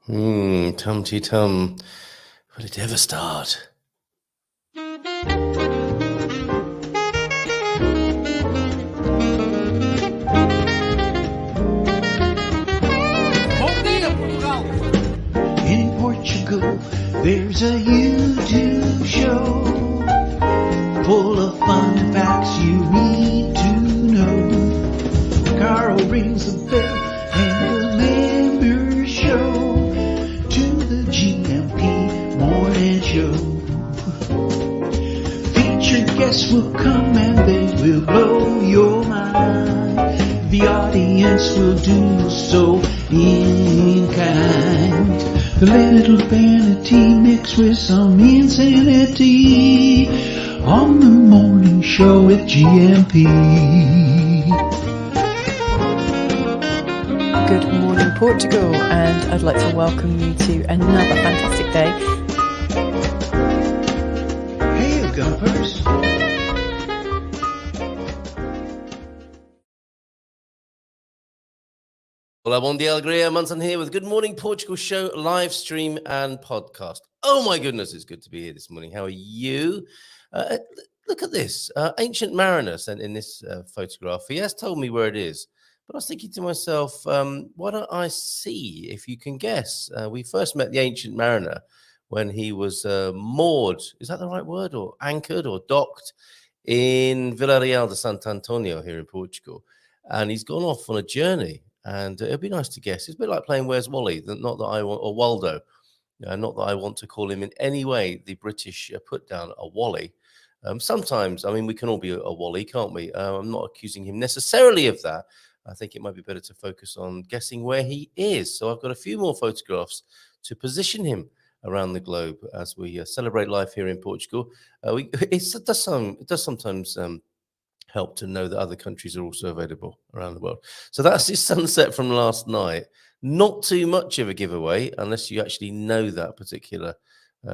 Tum-tum. Will it ever start? Bom dia, Portugal! In Portugal, there's a YouTube show full of fun facts you need to know. Carl rings the bell and the members show to the GMP morning show. Featured guests will come and they will blow your mind. The audience will do so in kind. The little vanity mixed with some insanity on the morning show with GMP. Good morning, Portugal, and I'd like to welcome you to another fantastic day. Hey, you gumpers. Hola, bom dia, alegria. Munson here with Good Morning Portugal show, live stream and podcast. Oh my goodness, it's good to be here this morning. How are you? Look at this. Ancient Mariner sent in this photograph. He has told me where it is, but I was thinking to myself, why don't I see if you can guess? We first met the Ancient Mariner when he was moored, is that the right word, or anchored or docked in Villarreal de Sant Antonio here in Portugal. And he's gone off on a journey. And it'd be nice to guess. It's a bit like playing Where's Wally? Not that I want, or Waldo. Not that I want to call him in any way the British put down a Wally. Sometimes, I mean, we can all be a Wally, can't we? I'm not accusing him necessarily of that. I think it might be better to focus on guessing where he is. So I've got a few more photographs to position him around the globe as we celebrate life here in Portugal. It does sometimes help to know that other countries are also available around the world. So that's this sunset from last night. Not too much of a giveaway unless you actually know that particular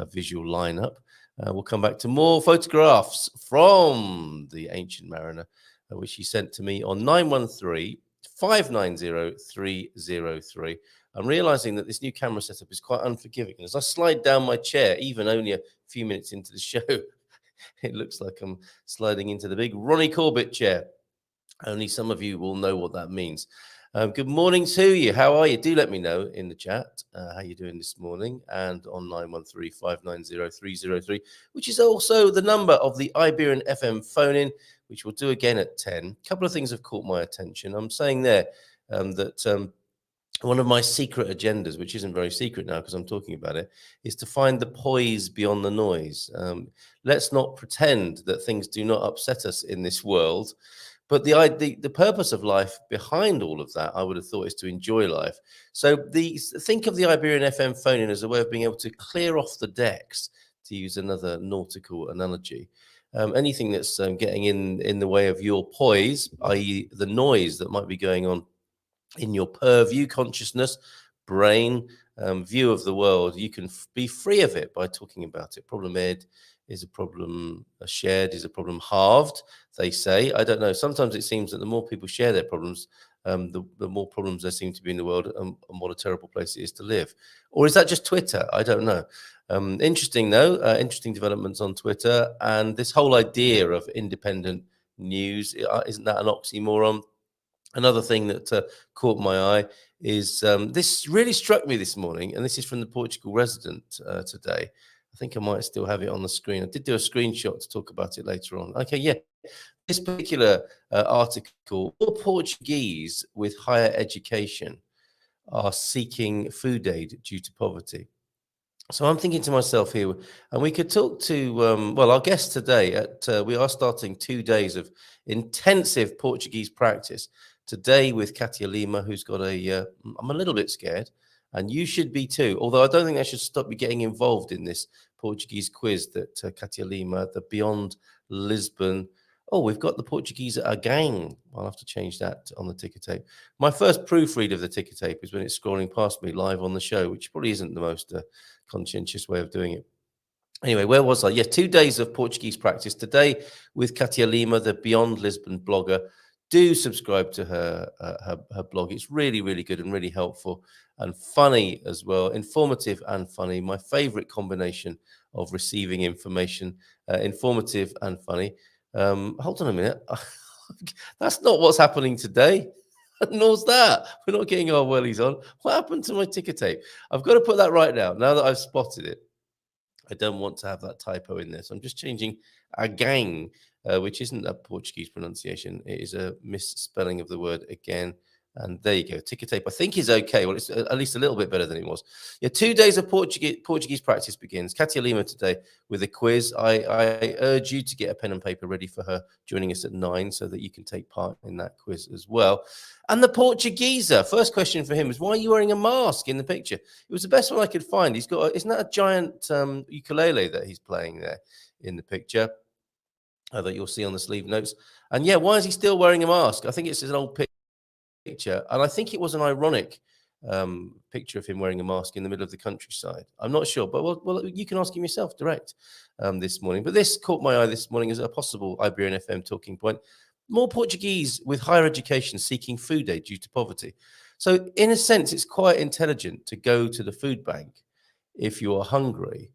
visual lineup. We'll come back to more photographs from the Ancient Mariner, which he sent to me on 913-590-303. I'm realizing that this new camera setup is quite unforgiving. And as I slide down my chair, even only a few minutes into the show, it looks like I'm sliding into the big Ronnie Corbett chair. Only some of you will know what that means. Good morning to you. How are you? Do let me know in the chat how you're doing this morning, and on 913-590-303, which is also the number of the Iberian FM phone-in, which we'll do again at 10. A couple of things have caught my attention. I'm saying there that one of my secret agendas, which isn't very secret now because I'm talking about it, is to find the poise beyond the noise. Let's not pretend that things do not upset us in this world. But the purpose of life behind all of that, I would have thought, is to enjoy life. So think of the Iberian FM phone-in as a way of being able to clear off the decks, to use another nautical analogy. Anything that's getting in the way of your poise, i.e. the noise that might be going on in your purview, consciousness, brain, view of the world, you can be free of it by talking about it. Problem ed is a problem shared, is a problem halved, they say. I don't know. Sometimes it seems that the more people share their problems, the more problems there seem to be in the world, and what a terrible place it is to live. Or is that just Twitter? I don't know. Interesting, though. Interesting developments on Twitter. And this whole idea of independent news, isn't that an oxymoron? Another thing that caught my eye is this really struck me this morning, and this is from the Portugal Resident today. I think I might still have it on the screen. I did do a screenshot to talk about it later on. Okay, yeah. This particular article, all Portuguese with higher education are seeking food aid due to poverty. So I'm thinking to myself here, and we could talk to, our guest today. We are starting 2 days of intensive Portuguese practice. Today with Cátia Lima, who's got I'm a little bit scared, and you should be too. Although I don't think I should stop you getting involved in this Portuguese quiz that Cátia Lima, the Beyond Lisbon. Oh, we've got the Portugeeza again. I'll have to change that on the ticker tape. My first proofread of the ticker tape is when it's scrolling past me live on the show, which probably isn't the most conscientious way of doing it. Anyway, where was I? Yeah, 2 days of Portuguese practice. Today with Cátia Lima, the Beyond Lisbon blogger. do subscribe to her blog. It's really, really good and really helpful and funny as well. Informative and funny. My favorite combination of receiving information, informative and funny. Hold on a minute. That's not what's happening today. Nor's that. We're not getting our wellies on. What happened to my ticker tape? I've got to put that right now that I've spotted it. I don't want to have that typo in there. So I'm just changing again, which isn't a Portuguese pronunciation. It is a misspelling of the word again. And there you go. Ticker tape, I think, is okay. Well, it's at least a little bit better than it was. Yeah, 2 days of Portuguese practice begins. Cátia Lima today with a quiz. I urge you to get a pen and paper ready for her joining us at 9 so that you can take part in that quiz as well. And the Portugeeza. First question for him is, why are you wearing a mask in the picture? It was the best one I could find. He's got, isn't that a giant ukulele that he's playing there in the picture that you'll see on the sleeve notes? And yeah, why is he still wearing a mask? I think it's an old picture, and I think it was an ironic picture of him wearing a mask in the middle of the countryside. I'm not sure, but well, you can ask him yourself direct this morning. But this caught my eye this morning as a possible Iberian FM talking point. More Portuguese with higher education seeking food aid due to poverty. So in a sense, it's quite intelligent to go to the food bank if you are hungry.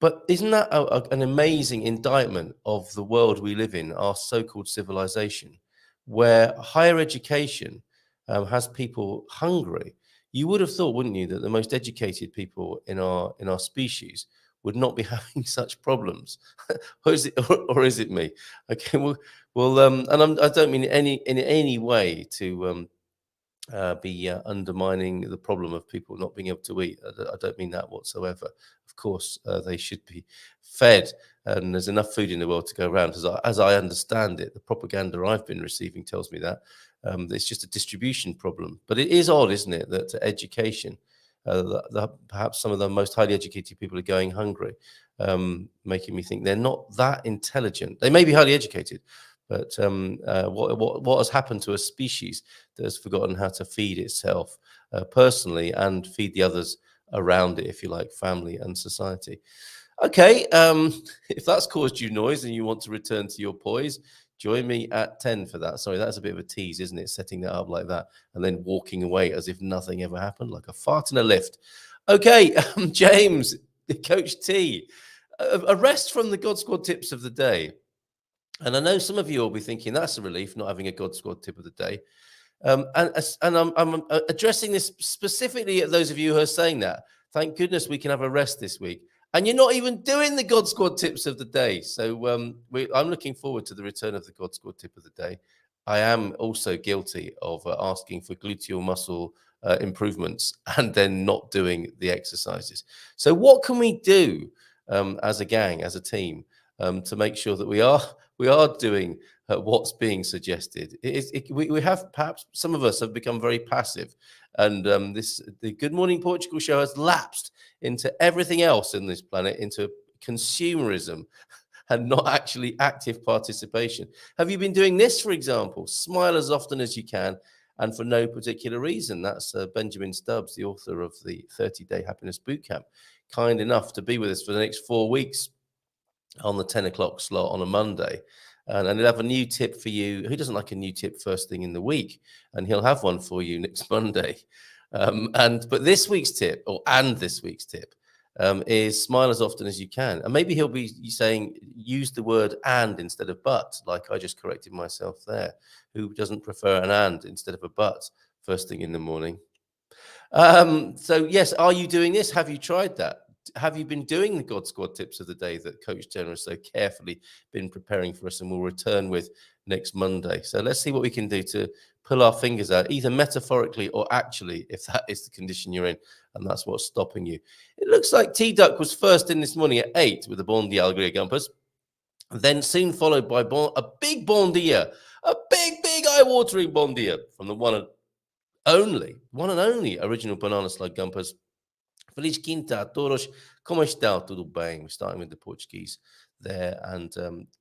But isn't that an amazing indictment of the world we live in, our so-called civilization, where higher education has people hungry? You would have thought, wouldn't you, that the most educated people in our species would not be having such problems, or is it me? Okay, well, and I don't mean in any way to be undermining the problem of people not being able to eat. I don't mean that whatsoever. Of course, they should be fed, and there's enough food in the world to go around. As I understand it, the propaganda I've been receiving tells me that it's just a distribution problem. But it is odd, isn't it, that education, perhaps some of the most highly educated people are going hungry, making me think they're not that intelligent. They may be highly educated, but what has happened to a species that has forgotten how to feed itself personally and feed the others around it, if you like, family and society? Okay, if that's caused you noise and you want to return to your poise, join me at 10 for that. Sorry, that's a bit of a tease, isn't it? Setting that up like that and then walking away as if nothing ever happened, like a fart in a lift. Okay, James, Coach T, a rest from the God Squad tips of the day. And I know some of you will be thinking that's a relief, not having a God Squad tip of the day. And I'm addressing this specifically at those of you who are saying that. Thank goodness we can have a rest this week. And you're not even doing the God Squad tips of the day. So I'm looking forward to the return of the God Squad tip of the day. I am also guilty of asking for gluteal muscle improvements and then not doing the exercises. So what can we do as a gang, as a team, to make sure that we are doing what's being suggested? We have, perhaps some of us have become very passive, and the Good Morning Portugal show has lapsed into everything else in this planet, into consumerism and not actually active participation. Have you been doing this, for example? Smile as often as you can and for no particular reason. That's Benjamin Stubbs, the author of the 30-Day Happiness Bootcamp, kind enough to be with us for the next 4 weeks on the 10 o'clock slot on a Monday. And he'll have a new tip for you. Who doesn't like a new tip first thing in the week? And he'll have one for you next Monday. But this week's tip, is smile as often as you can. And maybe he'll be saying, use the word and instead of but, like I just corrected myself there. Who doesn't prefer an and instead of a but first thing in the morning? So yes, are you doing this? Have you tried that? Have you been doing the God Squad tips of the day that Coach Turner has so carefully been preparing for us and will return with next Monday? So let's see what we can do to pull our fingers out, either metaphorically or actually, if that is the condition you're in, and that's what's stopping you. It looks like T-Duck was first in this morning at 8 with the Bon Dia Alegria Gumpers, then soon followed by a big Bon Dia, a big eye-watering Bon Dia from the one and only original Banana Slug Gumpers. Feliz quinta a todos. Como está? Tudo bem? We're starting with the Portuguese there. And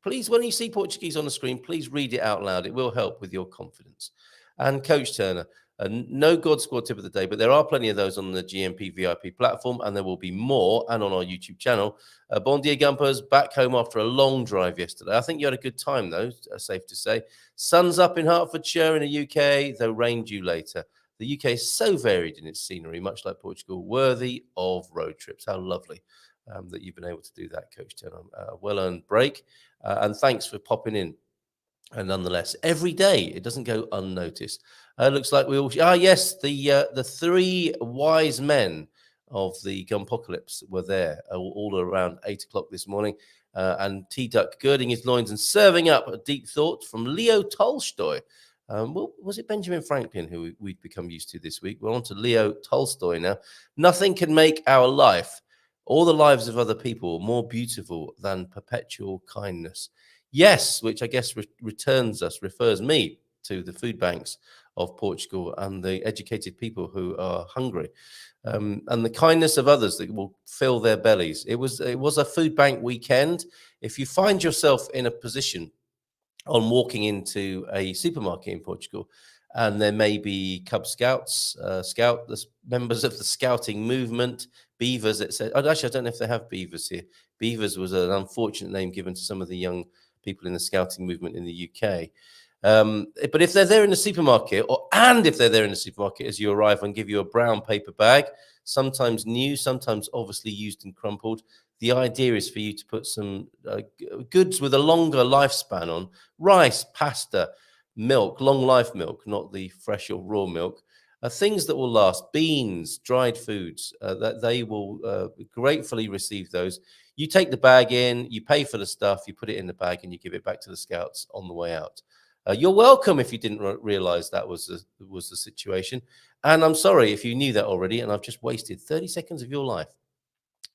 please, when you see Portuguese on the screen, please read it out loud. It will help with your confidence. And Coach Turner, No God Squad tip of the day, but there are plenty of those on the GMP VIP platform, and there will be more, and on our YouTube channel. Bon dia, Gumpers, back home after a long drive yesterday. I think you had a good time, though, safe to say. Sun's up in Hertfordshire in the UK, though rain due later. The UK is so varied in its scenery, much like Portugal, worthy of road trips. How lovely that you've been able to do that, Coach Ten. A well-earned break, and thanks for popping in. And nonetheless, every day it doesn't go unnoticed. Looks like we all. Yes, the three wise men of the Gumpocalypse were there all around 8 o'clock this morning, and T-Duck girding his loins and serving up a deep thought from Leo Tolstoy. Well, was it Benjamin Franklin who we've become used to this week? We're on to Leo Tolstoy now. Nothing can make our life or the lives of other people more beautiful than perpetual kindness. Yes, which I guess refers me to the food banks of Portugal and the educated people who are hungry, and the kindness of others that will fill their bellies. It was a food bank weekend. If you find yourself in a position on walking into a supermarket in Portugal, and there may be Cub Scouts, members of the scouting movement, beavers, etc. Actually, I don't know if they have beavers here. Beavers was an unfortunate name given to some of the young people in the scouting movement in the UK. But if they're there in the supermarket, if they're there in the supermarket as you arrive and give you a brown paper bag, sometimes new, sometimes obviously used and crumpled, the idea is for you to put some goods with a longer lifespan on: rice, pasta, milk, long life milk, not the fresh or raw milk, things that will last, beans, dried foods, that they will gratefully receive those. You take the bag in, you pay for the stuff, you put it in the bag, and you give it back to the scouts on the way out. You're welcome if you didn't realize that was the situation. And I'm sorry if you knew that already, and I've just wasted 30 seconds of your life.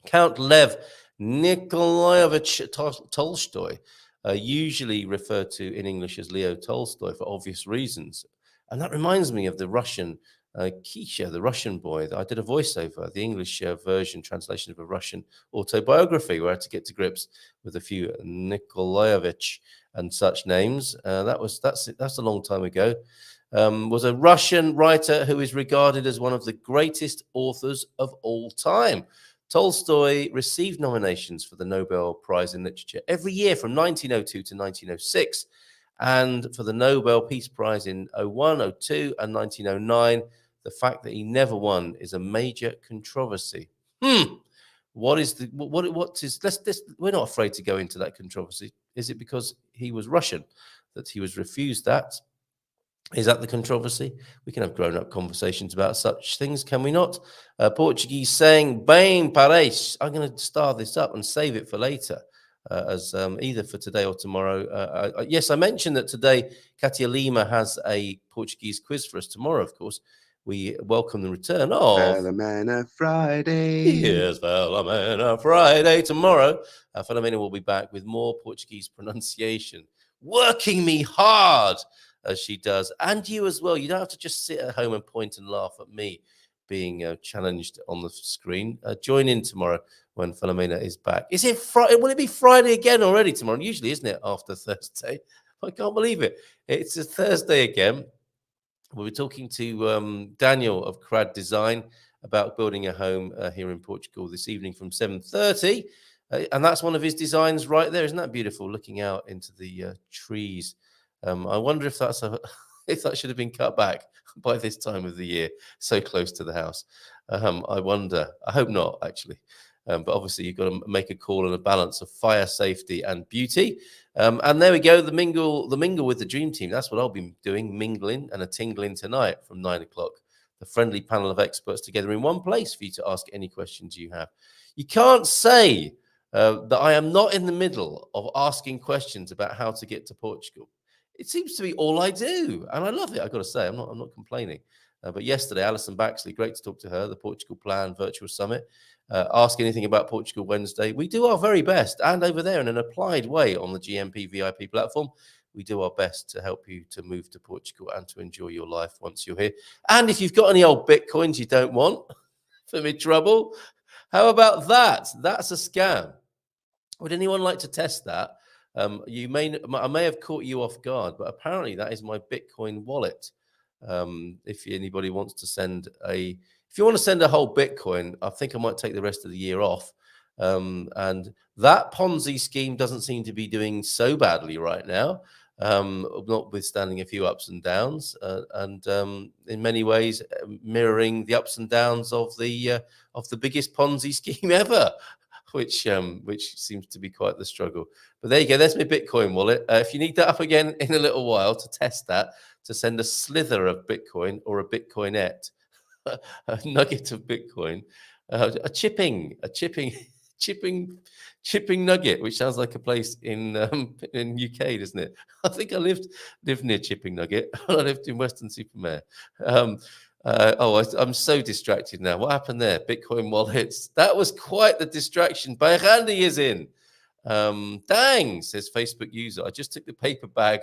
Count Lev Nikolaevich Tolstoy, usually referred to in English as Leo Tolstoy for obvious reasons. And that reminds me of the Russian Kisha, the Russian boy. I did a voiceover, the English version, translation of a Russian autobiography, where I had to get to grips with a few Nikolaevich and such names. That's a long time ago. Was a Russian writer who is regarded as one of the greatest authors of all time. Tolstoy received nominations for the Nobel Prize in Literature every year from 1902 to 1906, and for the Nobel Peace Prize in 01, 02, and 1909. The fact that he never won is a major controversy. We're not afraid to go into that controversy. Is it because he was Russian that he was refused that? Is that the controversy? We can have grown-up conversations about such things, can we not? Portuguese saying, bem parece. I'm going to star this up and save it for later, as either for today or tomorrow. Yes, I mentioned that today Cátia Lima has a Portuguese quiz for us. Tomorrow, of course, we welcome the return of Filomena Friday. Yes, Filomena Friday. Tomorrow, Filomena will be back with more Portuguese pronunciation, working me hard as she does, and you as well. You don't have to just sit at home and point and laugh at me being challenged on the screen. Join in tomorrow when Filomena is back. Is it Friday? Will it be Friday again already tomorrow? Usually, isn't it, after Thursday? I can't believe it. It's a Thursday again. We'll be talking to Daniel of Crad Design about building a home here in Portugal this evening from 7:30. And that's one of his designs right there. Isn't that beautiful? Looking out into the trees. I wonder if if that should have been cut back by this time of the year, so close to the house. I wonder. I hope not, actually. But obviously, you've got to make a call on a balance of fire safety and beauty. And there we go, the mingle with the dream team. That's what I'll be doing, mingling and a tingling tonight from 9 o'clock. The friendly panel of experts together in one place for you to ask any questions you have. You can't say that I am not in the middle of asking questions about how to get to Portugal. It seems to be all I do, and I love it. I've got to say, I'm not complaining. But yesterday, Alison Baxley, great to talk to her, the Portugal Plan Virtual Summit. Ask anything about Portugal Wednesday. We do our very best, and over there in an applied way on the GMP VIP platform, we do our best to help you to move to Portugal and to enjoy your life once you're here. And if you've got any old Bitcoins you don't want for me trouble, how about that? That's a scam. Would anyone like to test that? I may have caught you off guard, but apparently that is my Bitcoin wallet. If anybody wants to send if you want to send a whole Bitcoin, I think I might take the rest of the year off. And that Ponzi scheme doesn't seem to be doing so badly right now, notwithstanding a few ups and downs, and in many ways mirroring the ups and downs of the biggest Ponzi scheme ever, which seems to be quite the struggle. But there you go. There's my Bitcoin wallet. If you need that up again in a little while to test that, to send a slither of Bitcoin or a Bitcoinette, a nugget of Bitcoin, a chipping nugget, which sounds like a place in UK, doesn't it? I think I lived near Chipping Nugget. I lived in Weston-super-Mare. I'm so distracted now. What happened there? Bitcoin wallets. That was quite the distraction. Bayhandi is in. Dang, says Facebook user. I just took the paper bag.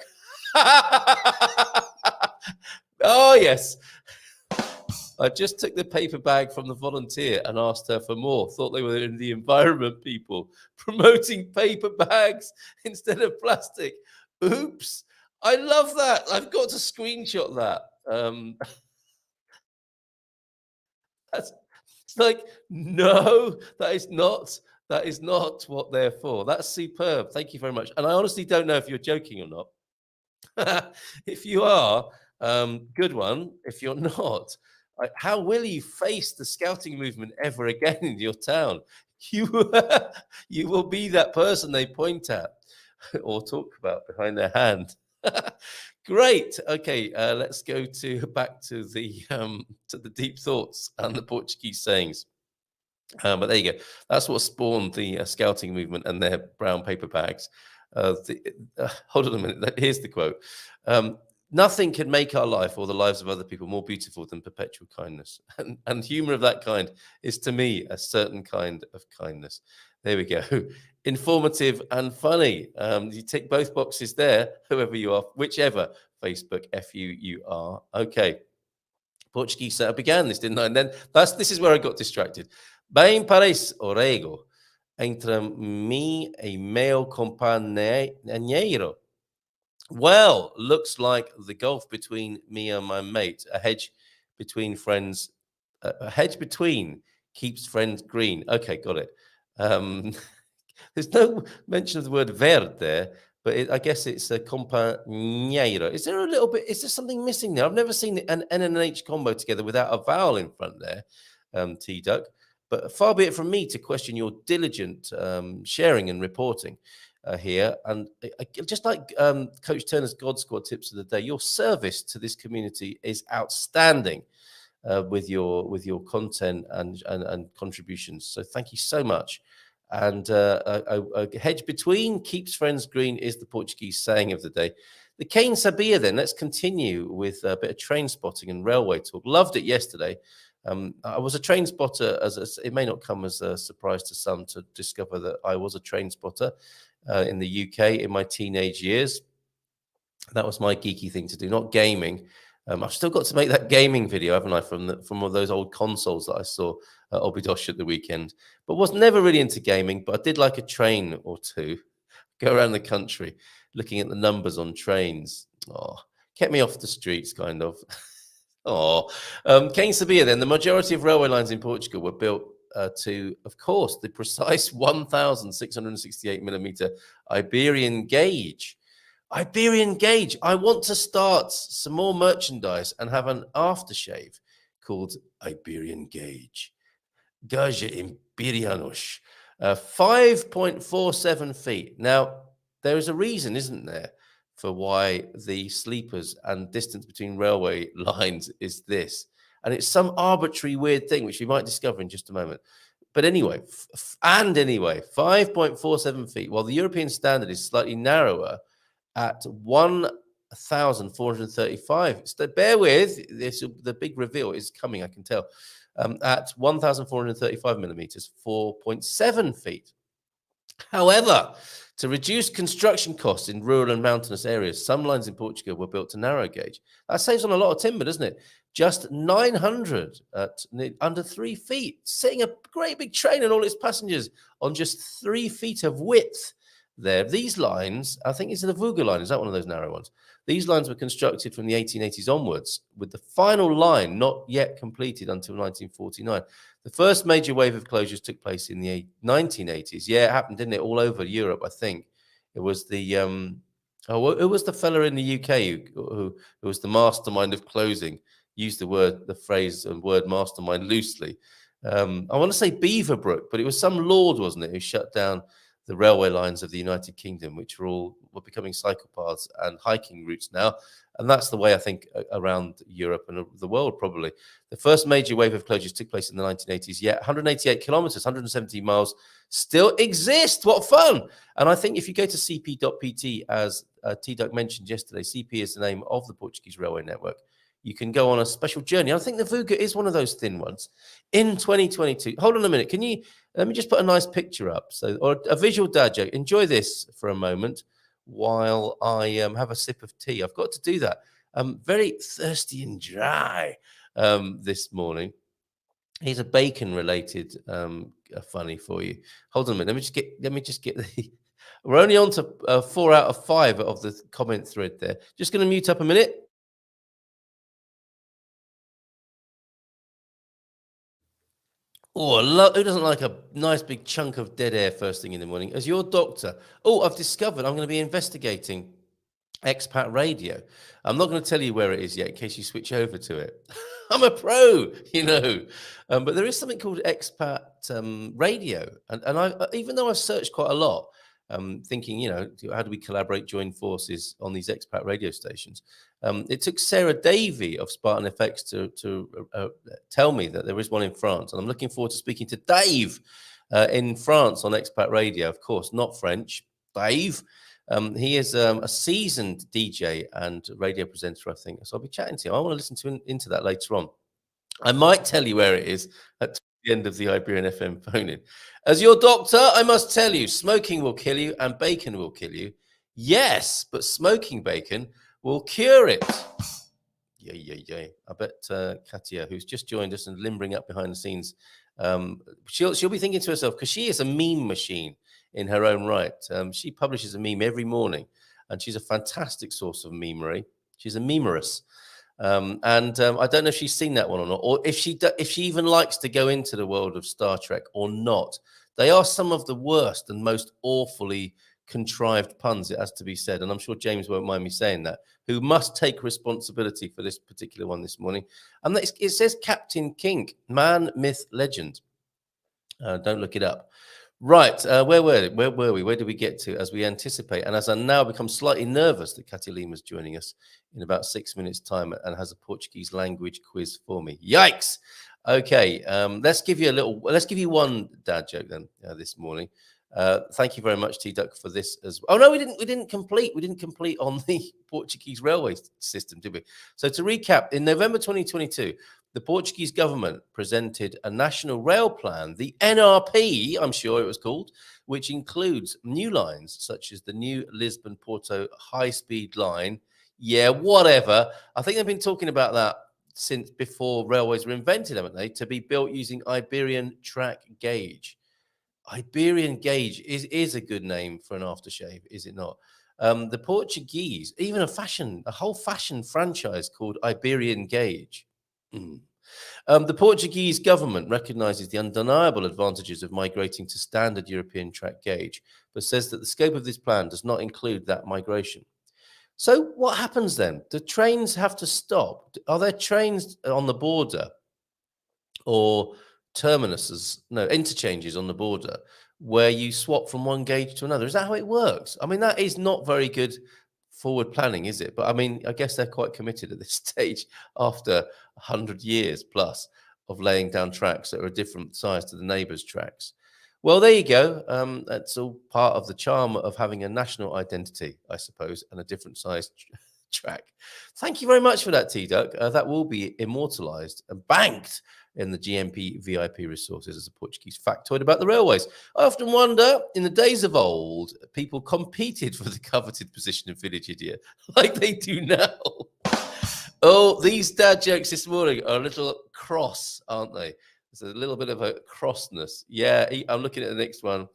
Oh, yes. I just took the paper bag from the volunteer and asked her for more. Thought they were in the environment people promoting paper bags instead of plastic. Oops. I love that. I've got to screenshot that. It's like, no, that is not what they're for. That's superb. Thank you very much. And I honestly don't know if you're joking or not. If you are, good one. If you're not, how will you face the scouting movement ever again in your town? You will be that person they point at or talk about behind their hand. Great. Okay, let's go back to the deep thoughts and the Portuguese sayings. But there you go. That's what spawned the scouting movement and their brown paper bags. Hold on a minute. Here's the quote. Nothing can make our life or the lives of other people more beautiful than perpetual kindness. And humor of that kind is, to me, a certain kind of kindness. There we go. Informative and funny. You tick both boxes there, whoever you are, whichever Facebook FU you are. Okay. Portuguese. I began this, didn't I? And then this is where I got distracted. Bem parece orego entre mim e meu companheiro. Well, looks like the gulf between me and my mate, a hedge between friends, a hedge between keeps friends green. Okay, got it. There's no mention of the word verde there, but I guess it's a companheiro. Is there something missing there? I've never seen an N and an H combo together without a vowel in front there, T-Duck. But far be it from me to question your diligent sharing and reporting here. And just like Coach Turner's God Squad tips of the day, your service to this community is outstanding with your content and contributions. So thank you so much. And a hedge between keeps friends green is the Portuguese saying of the day. The Kane Sabia then, let's continue with a bit of train spotting and railway talk. Loved it yesterday. I was a train spotter, it may not come as a surprise to some to discover that I was a train spotter in the UK in my teenage years. That was my geeky thing to do, not gaming. I've still got to make that gaming video, haven't I, from one of those old consoles that I saw at Obidosh at the weekend. But was never really into gaming, but I did like a train or two, go around the country looking at the numbers on trains. Oh, kept me off the streets, kind of. Kane Sabia then, the majority of railway lines in Portugal were built to, of course, the precise 1,668 millimeter Iberian gauge. Iberian gauge. I want to start some more merchandise and have an aftershave called Iberian gauge. Gaja Imperianos. 5.47 feet. Now, there is a reason, isn't there, for why the sleepers and distance between railway lines is this. And it's some arbitrary weird thing, which we might discover in just a moment. But anyway, 5.47 feet, while the European standard is slightly narrower at 1,435. So bear with, the big reveal is coming, I can tell. At 1,435 millimeters, 4.7 feet. However, to reduce construction costs in rural and mountainous areas, some lines in Portugal were built to narrow gauge. That saves on a lot of timber, doesn't it? Just 900 at under 3 feet, setting a great big train and all its passengers on just 3 feet of width. there. These lines, I think it's the Vuga line. Is that one of those narrow ones? These lines were constructed from the 1880s onwards, with the final line not yet completed until 1949. The first major wave of closures took place in the 1980s. Yeah, it happened, didn't it? All over Europe, I think. It was the it was the fella in the UK who was the mastermind of closing. Used the phrase and word mastermind loosely. I want to say Beaverbrook, but it was some lord, wasn't it, who shut down the railway lines of the United Kingdom, which were becoming cycle paths and hiking routes now. And that's the way, I think, around Europe and the world, probably. The first major wave of closures took place in the 1980s, yet 188 kilometers, 170 miles still exist. What fun! And I think if you go to cp.pt, as T-Duck mentioned yesterday, CP is the name of the Portuguese railway network. You can go on a special journey. I think the Vuga is one of those thin ones. In 2022, hold on a minute. Let me just put a nice picture up, or a visual dad joke. Enjoy this for a moment while I have a sip of tea. I've got to do that. I'm very thirsty and dry this morning. Here's a bacon-related funny for you. Hold on a minute. Let me just get the. We're only on to 4 out of 5 of the comment thread there. Just going to mute up a minute. Oh, who doesn't like a nice big chunk of dead air first thing in the morning? As your doctor, I've discovered I'm going to be investigating expat radio. I'm not going to tell you where it is yet in case you switch over to it. I'm a pro, but there is something called expat radio. And I, even though I've searched quite a lot, thinking, how do we collaborate, join forces on these expat radio stations? It took Sarah Davey of Spartan FX to tell me that there is one in France. And I'm looking forward to speaking to Dave in France on expat radio, of course, not French. Dave. He is a seasoned DJ and radio presenter, I think. So I'll be chatting to him. I want to listen into that later on. I might tell you where it is at the end of the Iberian FM phone-in. As your doctor, I must tell you, smoking will kill you and bacon will kill you. Yes, but smoking bacon will cure it. Yeah. I bet Cátia, who's just joined us and limbering up behind the scenes, she'll be thinking to herself, because she is a meme machine in her own right. She publishes a meme every morning, and she's a fantastic source of memery. She's a memerous. I don't know if she's seen that one or not, or if she even likes to go into the world of Star Trek or not. They are some of the worst and most awfully contrived puns, it has to be said, and I'm sure James won't mind me saying that, who must take responsibility for this particular one this morning. And it says Captain Kink, man, myth, legend. Don't look it up. Right, where were we? Where did we get to as we anticipate? And as I now become slightly nervous that Cátia Lima's joining us in about 6 minutes' time and has a Portuguese language quiz for me. Yikes! Okay, let's give you one dad joke then this morning. Thank you very much, T-Duck, for this as well. Oh no, we didn't complete on the Portuguese railway system, did we? So to recap, in November 2022, the Portuguese government presented a national rail plan, the NRP, I'm sure it was called, which includes new lines such as the new Lisbon-Porto high-speed line. Yeah, whatever. I think they've been talking about that since before railways were invented, haven't they? To be built using Iberian track gauge. Iberian gauge is a good name for an aftershave, is it not? The Portuguese, even a whole fashion franchise called Iberian Gauge. The Portuguese government recognizes the undeniable advantages of migrating to standard European track gauge, but says that the scope of this plan does not include that migration. So what happens then? Do trains have to stop? Are there trains on the border or interchanges on the border where you swap from one gauge to another? Is that how it works? I mean, that is not very good forward planning, is it? But I mean, I guess they're quite committed at this stage after 100 years plus of laying down tracks that are a different size to the neighbours' tracks. Well, there you go. That's all part of the charm of having a national identity, I suppose, and a different size track. Thank you very much for that, T-Duck. That will be immortalised and banked in the GMP VIP resources as a Portuguese factoid about the railways. I often wonder, in the days of old, people competed for the coveted position of village idiot like they do now. Oh, these dad jokes this morning are a little cross, aren't they? There's a little bit of a crossness. Yeah, I'm looking at the next one.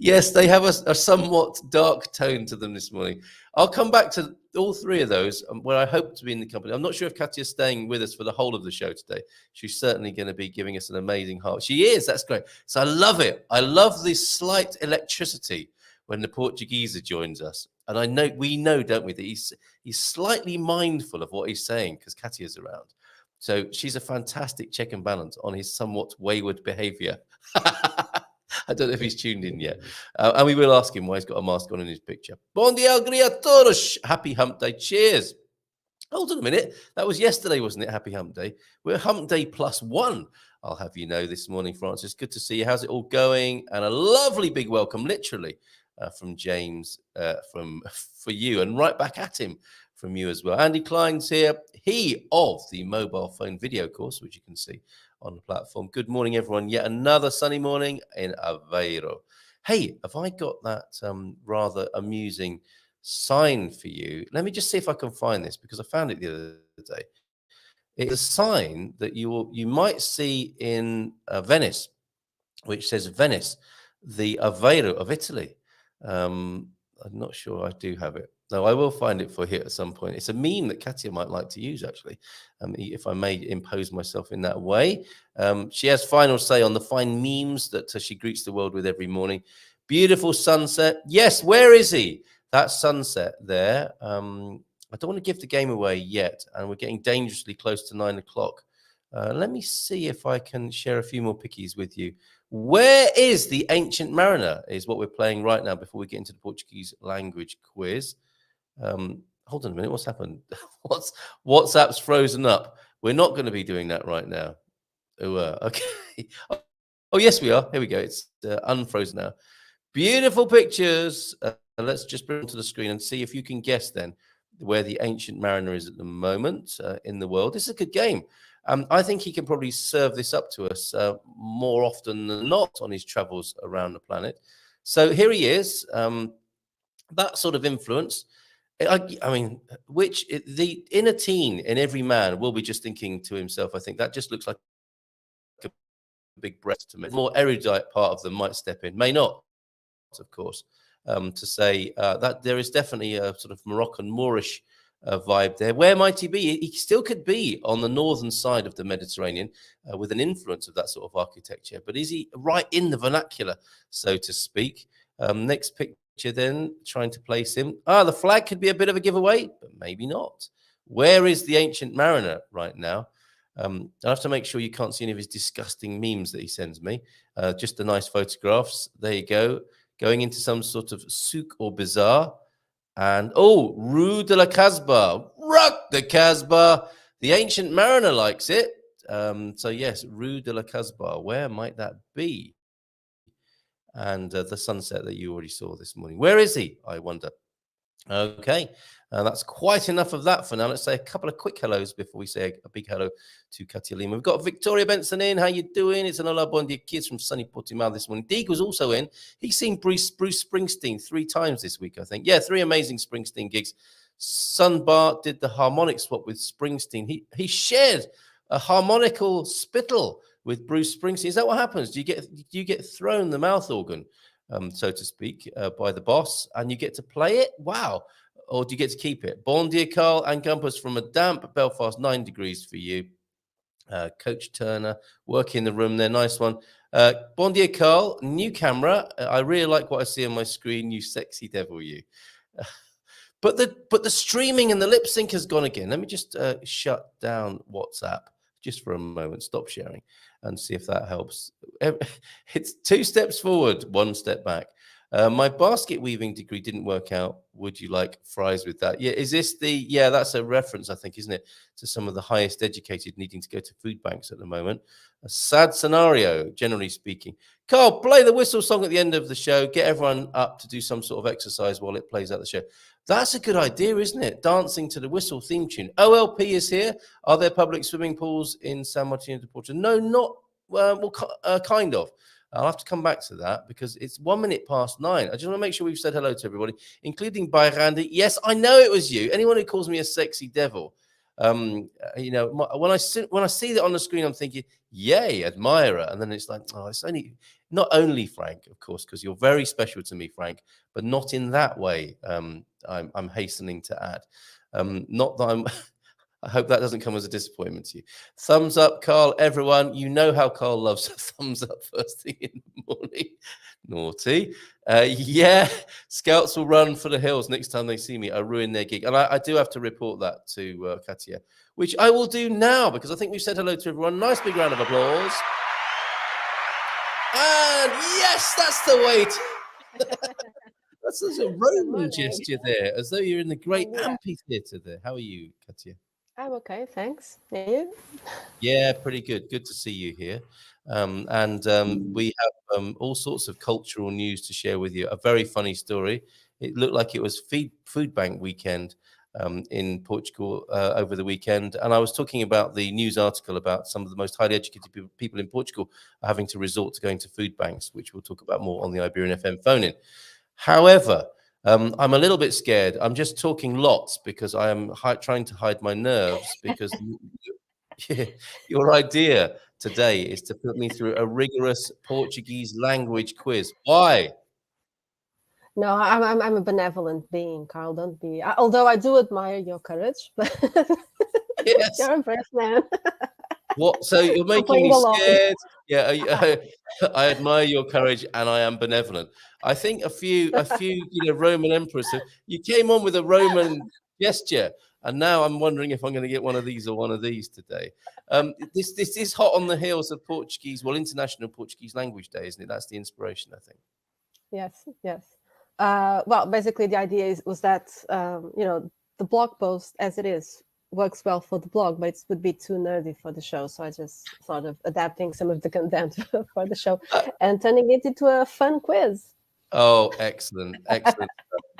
Yes, they have a somewhat dark tone to them this morning. I'll come back to all three of those where I hope to be in the company. I'm not sure if Cátia's staying with us for the whole of the show today. She's certainly going to be giving us an amazing heart. She is. That's great. So I love it. I love this slight electricity when the Portugeeza joins us. And I know, we know, don't we, that he's slightly mindful of what he's saying because Cátia's around. So she's a fantastic check and balance on his somewhat wayward behavior. I don't know if he's tuned in yet. And we will ask him why he's got a mask on in his picture. Bon dia, alegria todos. Happy hump day. Cheers. Hold on a minute. That was yesterday, wasn't it? Happy hump day. We're hump day +1. I'll have you know this morning, Francis. Good to see you. How's it all going? And a lovely big welcome, literally, from James for you. And right back at him from you as well. Andy Klein's here. He of the mobile phone video course, which you can see on the platform. Good morning, everyone. Yet another sunny morning in Aveiro. Hey, have I got that rather amusing sign for you? Let me just see if I can find this because I found it the other day. It's a sign that you might see in Venice, which says Venice, the Aveiro of Italy. I'm not sure I do have it. No, I will find it for you at some point. It's a meme that Cátia might like to use, actually, if I may impose myself in that way. She has final say on the fine memes that she greets the world with every morning. Beautiful sunset. Yes, where is he? That sunset there. I don't want to give the game away yet, and we're getting dangerously close to 9 o'clock. Let me see if I can share a few more pickies with you. Where is the Ancient Mariner is what we're playing right now before we get into the Portuguese language quiz. Hold on a minute. What's happened? WhatsApp's frozen up. We're not going to be doing that right now. Okay. Oh, yes, we are. Here we go. It's unfrozen now. Beautiful pictures. Let's just bring it to the screen and see if you can guess then where the Ancient Mariner is at the moment in the world. This is a good game. I think he can probably serve this up to us more often than not on his travels around the planet. So here he is. That sort of influence. I mean, the inner teen in every man will be just thinking to himself, I think that just looks like a big breast to me. The more erudite part of them might step in, may not, of course, to say that there is definitely a sort of Moroccan Moorish vibe there. Where might he be? He still could be on the northern side of the Mediterranean with an influence of that sort of architecture. But is he right in the vernacular, so to speak? Next picture then, trying to place him. The flag could be a bit of a giveaway, but maybe not. Where is the Ancient Mariner right now? I have to make sure you can't see any of his disgusting memes that he sends me. Just the nice photographs. There you go. Going into some sort of souk or bazaar. And, Rue de la Casbah. Rock the Casbah. The Ancient Mariner likes it. So, yes, Rue de la Casbah. Where might that be? And the sunset that you already saw this morning. Where is he, I wonder? Okay, that's quite enough of that for now. Let's say a couple of quick hellos before we say a big hello to Cátia Lima. We've got Victoria Benson in. How you doing? It's an Hola Bon Dia Kids from sunny Portimao this morning. Deeg was also in. He's seen Bruce Springsteen 3 times this week, I think. Yeah, 3 amazing Springsteen gigs. Son Bart did the harmonic swap with Springsteen. He shared a harmonical spittle with Bruce Springsteen. Is that what happens? Do you get thrown the mouth organ, so to speak, by the boss, and you get to play it? Wow. Or do you get to keep it? Bon dia, Carl and Compass from a damp Belfast, 9 degrees for you. Coach Turner, working the room there. Nice one. Bon dia, Carl. New camera. I really like what I see on my screen. You sexy devil, you. But the streaming and the lip sync has gone again. Let me just shut down WhatsApp just for a moment. Stop sharing and see if that helps. It's 2 steps forward, 1 step back. My basket weaving degree didn't work out. Would you like fries with that? Yeah, is this that's a reference, I think, isn't it, to some of the highest educated needing to go to food banks at the moment. A sad scenario, generally speaking. Carl, play the whistle song at the end of the show. Get everyone up to do some sort of exercise while it plays out the show. That's a good idea, isn't it? Dancing to the whistle theme tune. OLP is here. Are there public swimming pools in San Martino de Portugal? No, not kind of. I'll have to come back to that because it's 1 minute past 9. I just want to make sure we've said hello to everybody, including Bayrandi. Yes, I know it was you. Anyone who calls me a sexy devil, when I see that on the screen, I'm thinking, yay, admirer. And then it's like, it's only Not only Frank, of course, because you're very special to me, Frank, but not in that way. I'm hastening to add. Not that I'm. I hope that doesn't come as a disappointment to you. Thumbs up, Carl. Everyone, you know how Carl loves a thumbs up first thing in the morning. Naughty. Yeah, scouts will run for the hills next time they see me. I ruin their gig. And I do have to report that to Cátia, which I will do now because I think we've said hello to everyone. Nice big round of applause. And yes, that's the way to... That's a Roman gesture there, as though you're in the great amphitheatre there. How are you, Cátia? I'm okay, thanks. And you? Yeah, pretty good. Good to see you here. We have all sorts of cultural news to share with you. A very funny story. It looked like it was food bank weekend in Portugal over the weekend. And I was talking about the news article about some of the most highly educated people in Portugal are having to resort to going to food banks, which we'll talk about more on the Iberian FM phone-in. However, I'm a little bit scared. I'm just talking lots because I am trying to hide my nerves because your idea today is to put me through a rigorous Portuguese language quiz. Why? No, I'm a benevolent being, Carl. Don't be. Although I do admire your courage, but Yes. you're a brave man. What? So you're making me scared? Yeah, I admire your courage, and I am benevolent. I think a few, Roman emperors. You came on with a Roman gesture, and now I'm wondering if I'm going to get one of these or one of these today. This is hot on the heels of International Portuguese Language Day, isn't it? That's the inspiration, I think. Yes. Well, basically, the idea was that the blog post as it is works well for the blog, but it would be too nerdy for the show. So I just thought of adapting some of the content for the show and turning it into a fun quiz. Oh, excellent.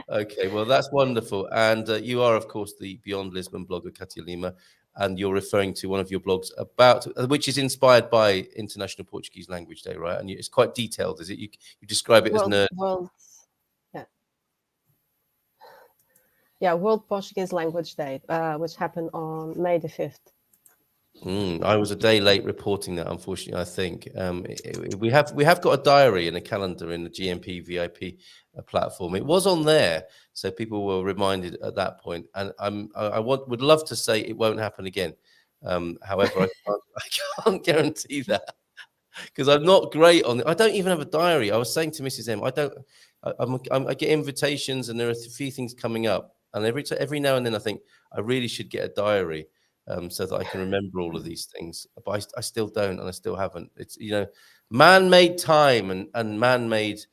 Okay, well, that's wonderful. And you are, of course, the Beyond Lisbon blogger, Cátia Lima, and you're referring to one of your blogs which is inspired by International Portuguese Language Day, right? And it's quite detailed, is it? You describe it as nerd. World Portuguese Language Day, which happened on May the 5th. I was a day late reporting that, unfortunately. I think we have got a diary and a calendar in the GMP VIP platform. It was on there, so people were reminded at that point. And would love to say it won't happen again. However, I can't guarantee that because I'm not great on it. I don't even have a diary. I was saying to Mrs. M, I get invitations, and there are a few things coming up. And every now and then I think I really should get a diary so that I can remember all of these things. But I still don't, and I still haven't. It's, man-made time and man-made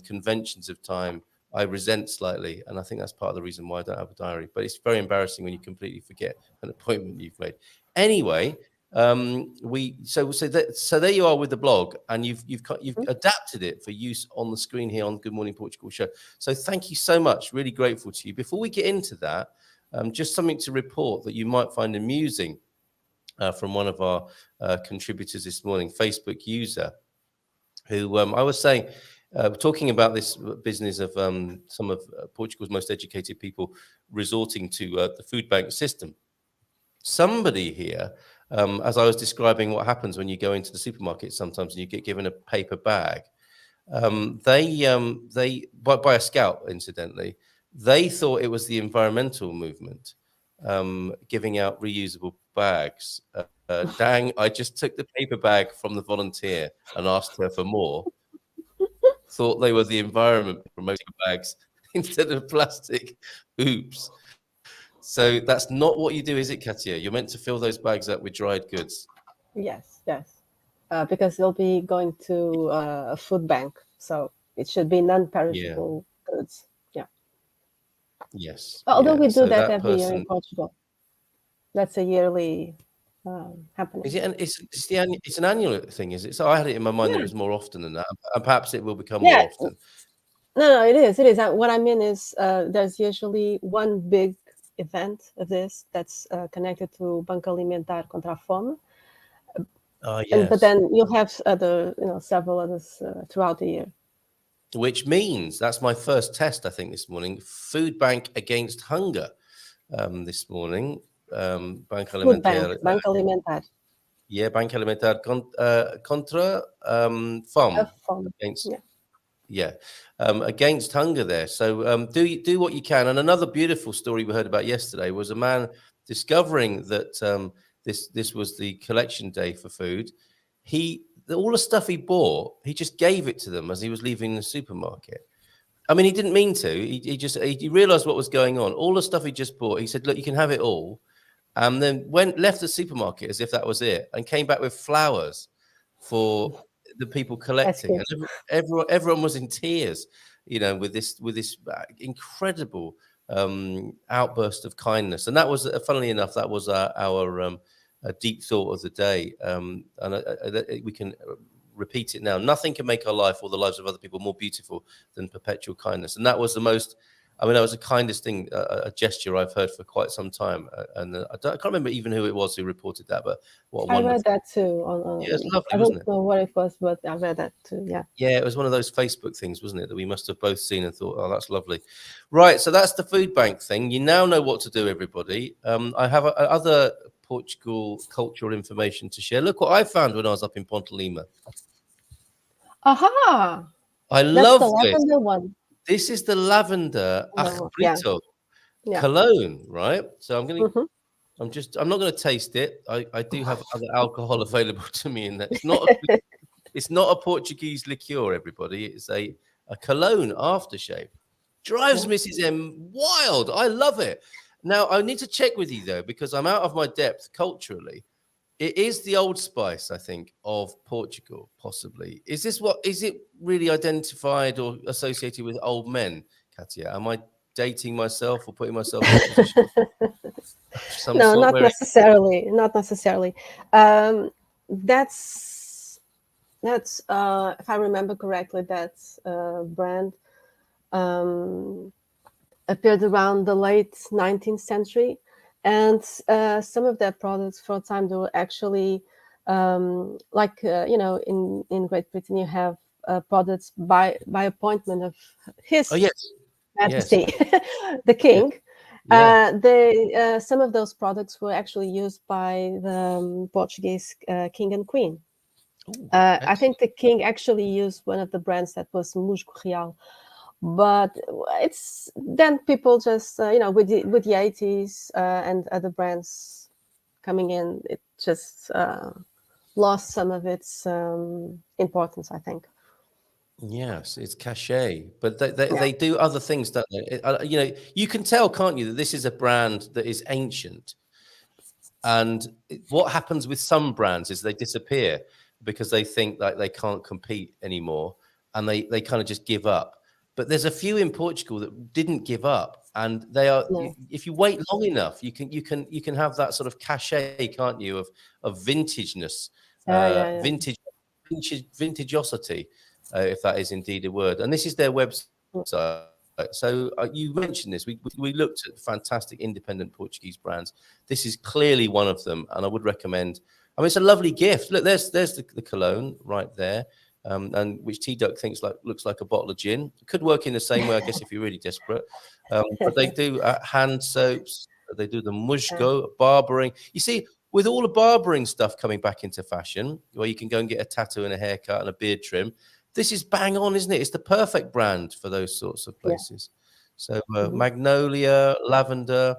conventions of time I resent slightly. And I think that's part of the reason why I don't have a diary. But it's very embarrassing when you completely forget an appointment you've made. Anyway, so there you are with the blog, and you've adapted it for use on the screen here on Good Morning Portugal show. So thank you so much. Really grateful to you. Before we get into that, just something to report that you might find amusing from one of our contributors this morning, Facebook user, who I was saying, talking about this business of some of Portugal's most educated people resorting to the food bank system. Somebody here, as I was describing what happens when you go into the supermarket sometimes and you get given a paper bag, they by a scout, incidentally, they thought it was the environmental movement giving out reusable bags. Dang, I just took the paper bag from the volunteer and asked her for more. Thought they were the environment promoting bags instead of plastic. Oops. So that's not what you do, is it, Cátia? You're meant to fill those bags up with dried goods. Yes. Because they'll be going to a food bank. So it should be non-perishable goods. Yeah. Yes. Although we do that every year in Portugal. That's a yearly happening. Is it? It's an annual thing, is it? So I had it in my mind that it was more often than that. And perhaps it will become more often. No, it is. What I mean is there's usually one big event of this that's connected to Banco Alimentar contra a Fome. Yes. But then you'll have several others throughout the year. Which means that's my first test, I think, this morning. Food Bank Against Hunger this morning. Banco Alimentar. Banco Alimentar. Yeah, Banco Alimentar contra fome. From, Against, yeah. against hunger there. So do what you can. And another beautiful story we heard about yesterday was a man discovering that this was the collection day for food. All the stuff he bought, he just gave it to them as he was leaving the supermarket. I mean, he didn't mean to. He realized what was going on. All the stuff he just bought, he said, "Look, you can have it all." And then left the supermarket as if that was it, and came back with flowers for the people collecting. And everyone was in tears, with this incredible outburst of kindness. And that was, funnily enough, that was our deep thought of the day. And we can repeat it now. Nothing can make our life or the lives of other people more beautiful than perpetual kindness. And that was that was the kindest thing, a gesture I've heard for quite some time. And I can't remember even who it was who reported that, but what a I wonderful... read that too. Yeah, it's lovely, I wasn't don't it? know what it was, but I read that too. Yeah. Yeah, it was one of those Facebook things, wasn't it, that we must have both seen and thought, oh, that's lovely. Right, so that's the food bank thing. You now know what to do, everybody. I have other Portugal cultural information to share. Look what I found when I was up in Ponte Lima. Aha! I That's love the this. lavender one. This is the lavender achbrito Yeah. cologne, right? So I'm going to... Mhm. I'm not going to taste it. I do have other alcohol available to me in that. It's not a Portuguese liqueur, everybody. It's a cologne aftershave. Drives Mrs. M wild. I love it. Now, I need to check with you, though, because I'm out of my depth culturally. It is the Old Spice, I think, of Portugal, possibly. Is it really identified or associated with old men, Cátia? Am I dating myself or putting myself in a position? No, not necessarily. Not necessarily. That's if I remember correctly, that brand appeared around the late 19th century, and some of their products, for a time, they were actually in Great Britain, you have products by appointment of His Majesty, the King. Some of those products were actually used by the Portuguese king and queen. I think the king actually used one of the brands that was Musgo Real, but it's then people just with the 80s and other brands coming in, it just lost some of its importance, I think. Yes, it's cachet, but they do other things, don't they? You can tell, can't you, that this is a brand that is ancient. And what happens with some brands is they disappear because they think that they can't compete anymore, and they kind of just give up. But there's a few in Portugal that didn't give up, and they are. If you wait long enough, you can have that sort of cachet, can't you, of vintageness, vintageosity. If that is indeed a word. And this is their website. So you mentioned this. We looked at fantastic independent Portuguese brands. This is clearly one of them, and I would recommend. I mean, it's a lovely gift. Look, there's the cologne right there, and which T-Duck thinks looks like a bottle of gin. It could work in the same way, I guess, if you're really desperate. But they do hand soaps. They do the musgo, barbering. You see, with all the barbering stuff coming back into fashion, where you can go and get a tattoo and a haircut and a beard trim, this is bang on, isn't it? It's the perfect brand for those sorts of places. So magnolia, lavender,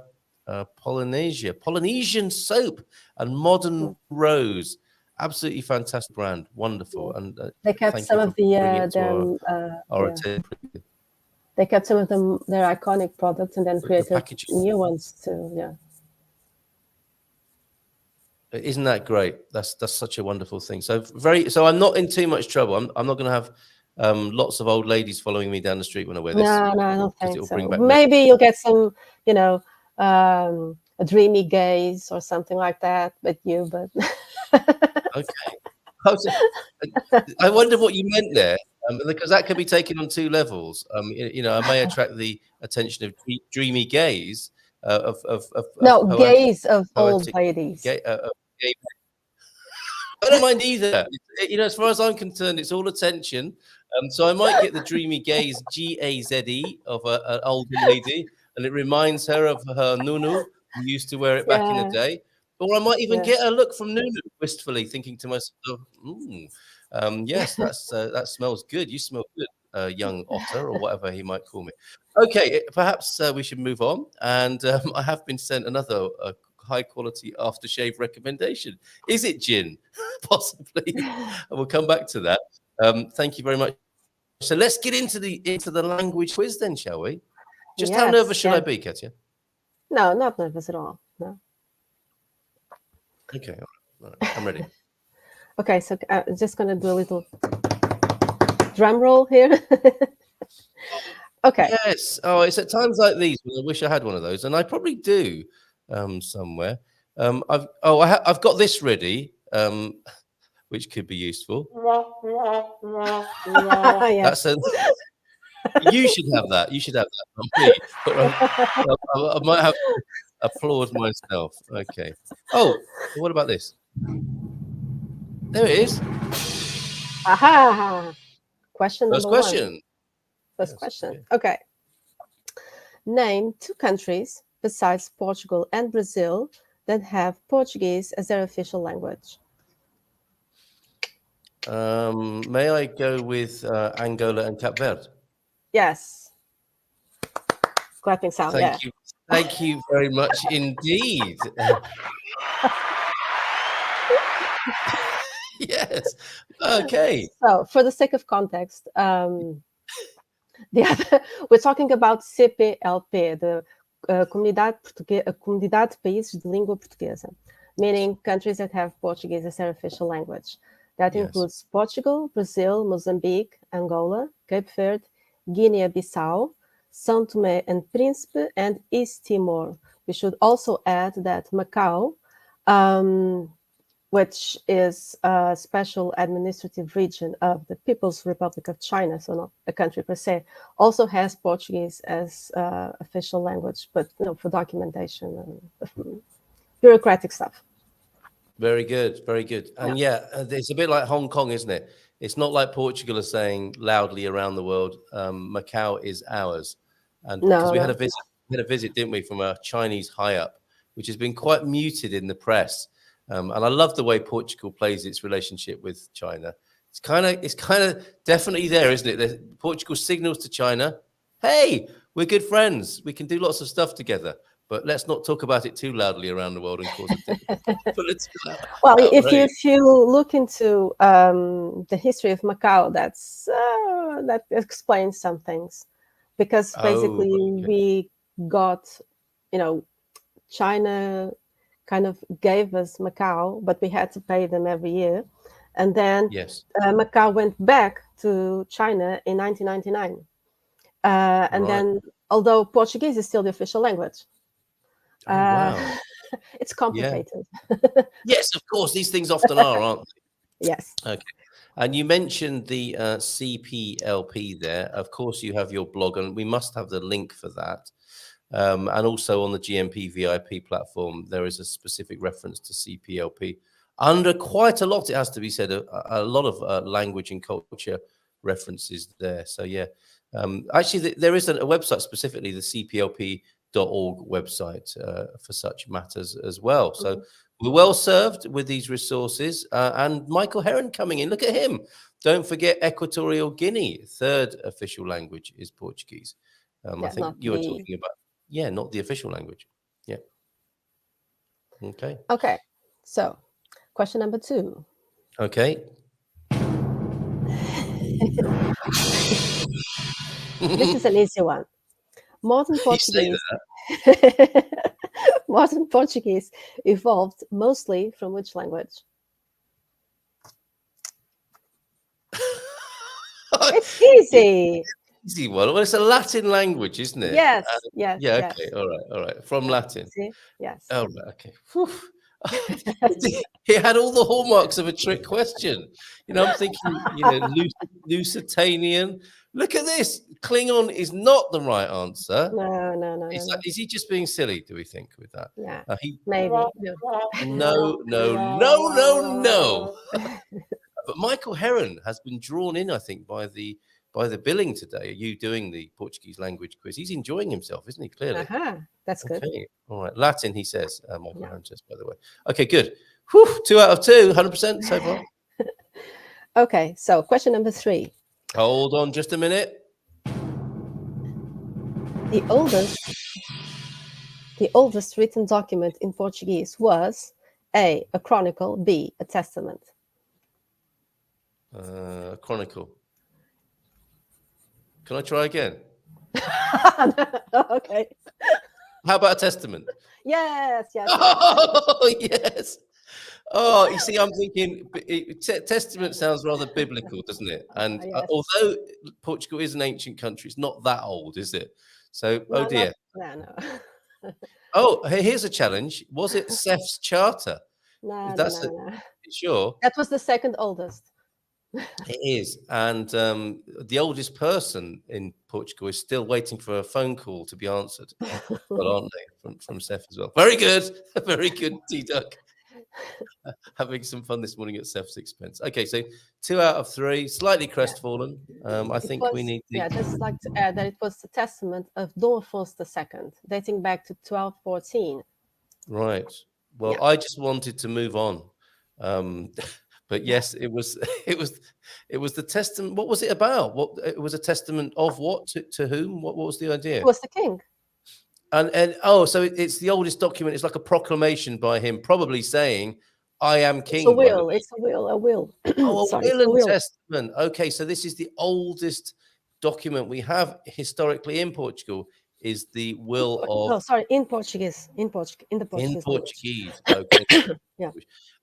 Polynesian soap, and modern rose. Absolutely fantastic brand. Wonderful. And they kept some of they kept some of them, their iconic products, and then created new ones too. Yeah. Isn't that great? That's such a wonderful thing. So I'm not in too much trouble. I'm not going to have lots of old ladies following me down the street when I wear this. No, I don't think so. Maybe you'll get some, a dreamy gaze or something like that. But okay. I wonder what you meant there, because that could be taken on two levels. I may attract the attention of dreamy gaze. Gaze of old ladies. I don't mind either. As far as I'm concerned, it's all attention. So I might get the dreamy gaze, Gaze, of an older lady, and it reminds her of her nunu, who used to wear it back in the day. Or I might even Yeah. get a look from Nunu wistfully, thinking to myself, yes, that smells good. You smell good, young otter, or whatever he might call me. Okay, perhaps we should move on. And I have been sent another high-quality aftershave recommendation. Is it gin? Possibly. We'll come back to that. Thank you very much. So let's get into the language quiz then, shall we? Just how nervous should I be, Katya? No, not nervous at all. No. Okay, all right, I'm ready. Okay, so I'm just going to do a little drum roll here. Okay. Yes. Oh, it's at times like these when I wish I had one of those, and I probably do somewhere. I've got this ready, which could be useful. Yes. That's you should have that. You should have that from me. I might have to applaud myself. Okay. Oh, what about this? There it is. Aha! Question First number question. one. First Yes, question. Okay. Name 2 countries besides Portugal and Brazil that have Portuguese as their official language. May I go with Angola and Cape Verde? Yes. Clapping sound. Thank you. Thank you very much indeed. Yes. Okay. So, for the sake of context, we're talking about CPLP, the Comunidade de Países de Língua Portuguesa, meaning countries that have Portuguese as their official language. That Yes. includes Portugal, Brazil, Mozambique, Angola, Cape Verde, Guinea-Bissau, São Tomé and Príncipe, and East Timor. We should also add that Macau, which is a special administrative region of the People's Republic of China, so not a country per se, also has Portuguese as official language, but for documentation and bureaucratic stuff. Very good. Very good. And it's a bit like Hong Kong, isn't it? It's not like Portugal is saying loudly around the world, Macau is ours. And because we had a visit, didn't we, from a Chinese high up, which has been quite muted in the press. And I love the way Portugal plays its relationship with China. It's kind of definitely there, isn't it? Portugal signals to China, hey, we're good friends. We can do lots of stuff together, but let's not talk about it too loudly around the world and cause a political Well, outrage. if you look into the history of Macau, that explains some things, because basically we got, China kind of gave us Macau, but we had to pay them every year. And then Macau went back to China in 1999. And then, although Portuguese is still the official language, wow. it's complicated. Yeah. Yes, of course. These things often are, aren't they? Yes. Okay. And you mentioned the CPLP there. Of course, you have your blog, and we must have the link for that. And also on the GMP VIP platform, there is a specific reference to CPLP. Under quite a lot, it has to be said, a lot of language and culture references there. So, yeah. Actually, there is a website specifically, the CPLP.org website for such matters as well. So we're well served with these resources. And Michael Heron coming in. Look at him. Don't forget Equatorial Guinea. 3rd official language is Portuguese. I think you were talking about... Yeah, not the official language. Yeah. Okay. Okay. So, question number 2. Okay. This is an easy one. Modern Portuguese. Modern Portuguese evolved mostly from which language? It's easy. Easy one. Well, it's a Latin language, isn't it? Yes. Yes. Yeah. Yes. Okay. All right. From Latin. See? Yes. Oh, right. Okay. It had all the hallmarks of a trick question. I'm thinking, Lusitanian. Look at this. Klingon is not the right answer. No. Is he just being silly, do we think, with that? Yeah. Maybe. No. No. But Michael Heron has been drawn in, I think, by the by the billing today, you doing the Portuguese language quiz. He's enjoying himself, isn't he? Clearly. That's good. Okay. All right. Latin, he says. Michael Graham says, by the way. Okay, good. Whew, 2 out of 2, 100% so far. Okay, so question number 3. Hold on just a minute. The oldest written document in Portuguese was A, a chronicle, B, a testament. Chronicle. Can I try again? Okay. How about a testament? Yes. Oh, yes. Oh, you see, I'm thinking testament sounds rather biblical, doesn't it? And Yes. Although Portugal is an ancient country, it's not that old, is it? So, No, oh dear. No. Oh, here's a challenge. Was it Seth's charter? No. Sure. That was the second oldest. It is. And the oldest person in Portugal is still waiting for a phone call to be answered. Well, aren't they? From Seth as well. Very good. Very good, T-Duck. Having some fun this morning at Seth's expense. Okay, so 2 out of 3, slightly crestfallen. I think we need to... Yeah, just like to add that it was the testament of Dom Afonso II, dating back to 1214. Right. Well, I just wanted to move on. But yes, it was the testament. What was it about? It was a testament of what to whom? What was the idea? It was the king. And so it's the oldest document. It's like a proclamation by him, probably saying, "I am king." It's a will. Oh, Sorry, a will and testament. Okay, so this is the oldest document we have historically in Portugal. Is the will of... Oh, sorry, in Portuguese. In the Portuguese. In Portuguese. Okay. Yeah.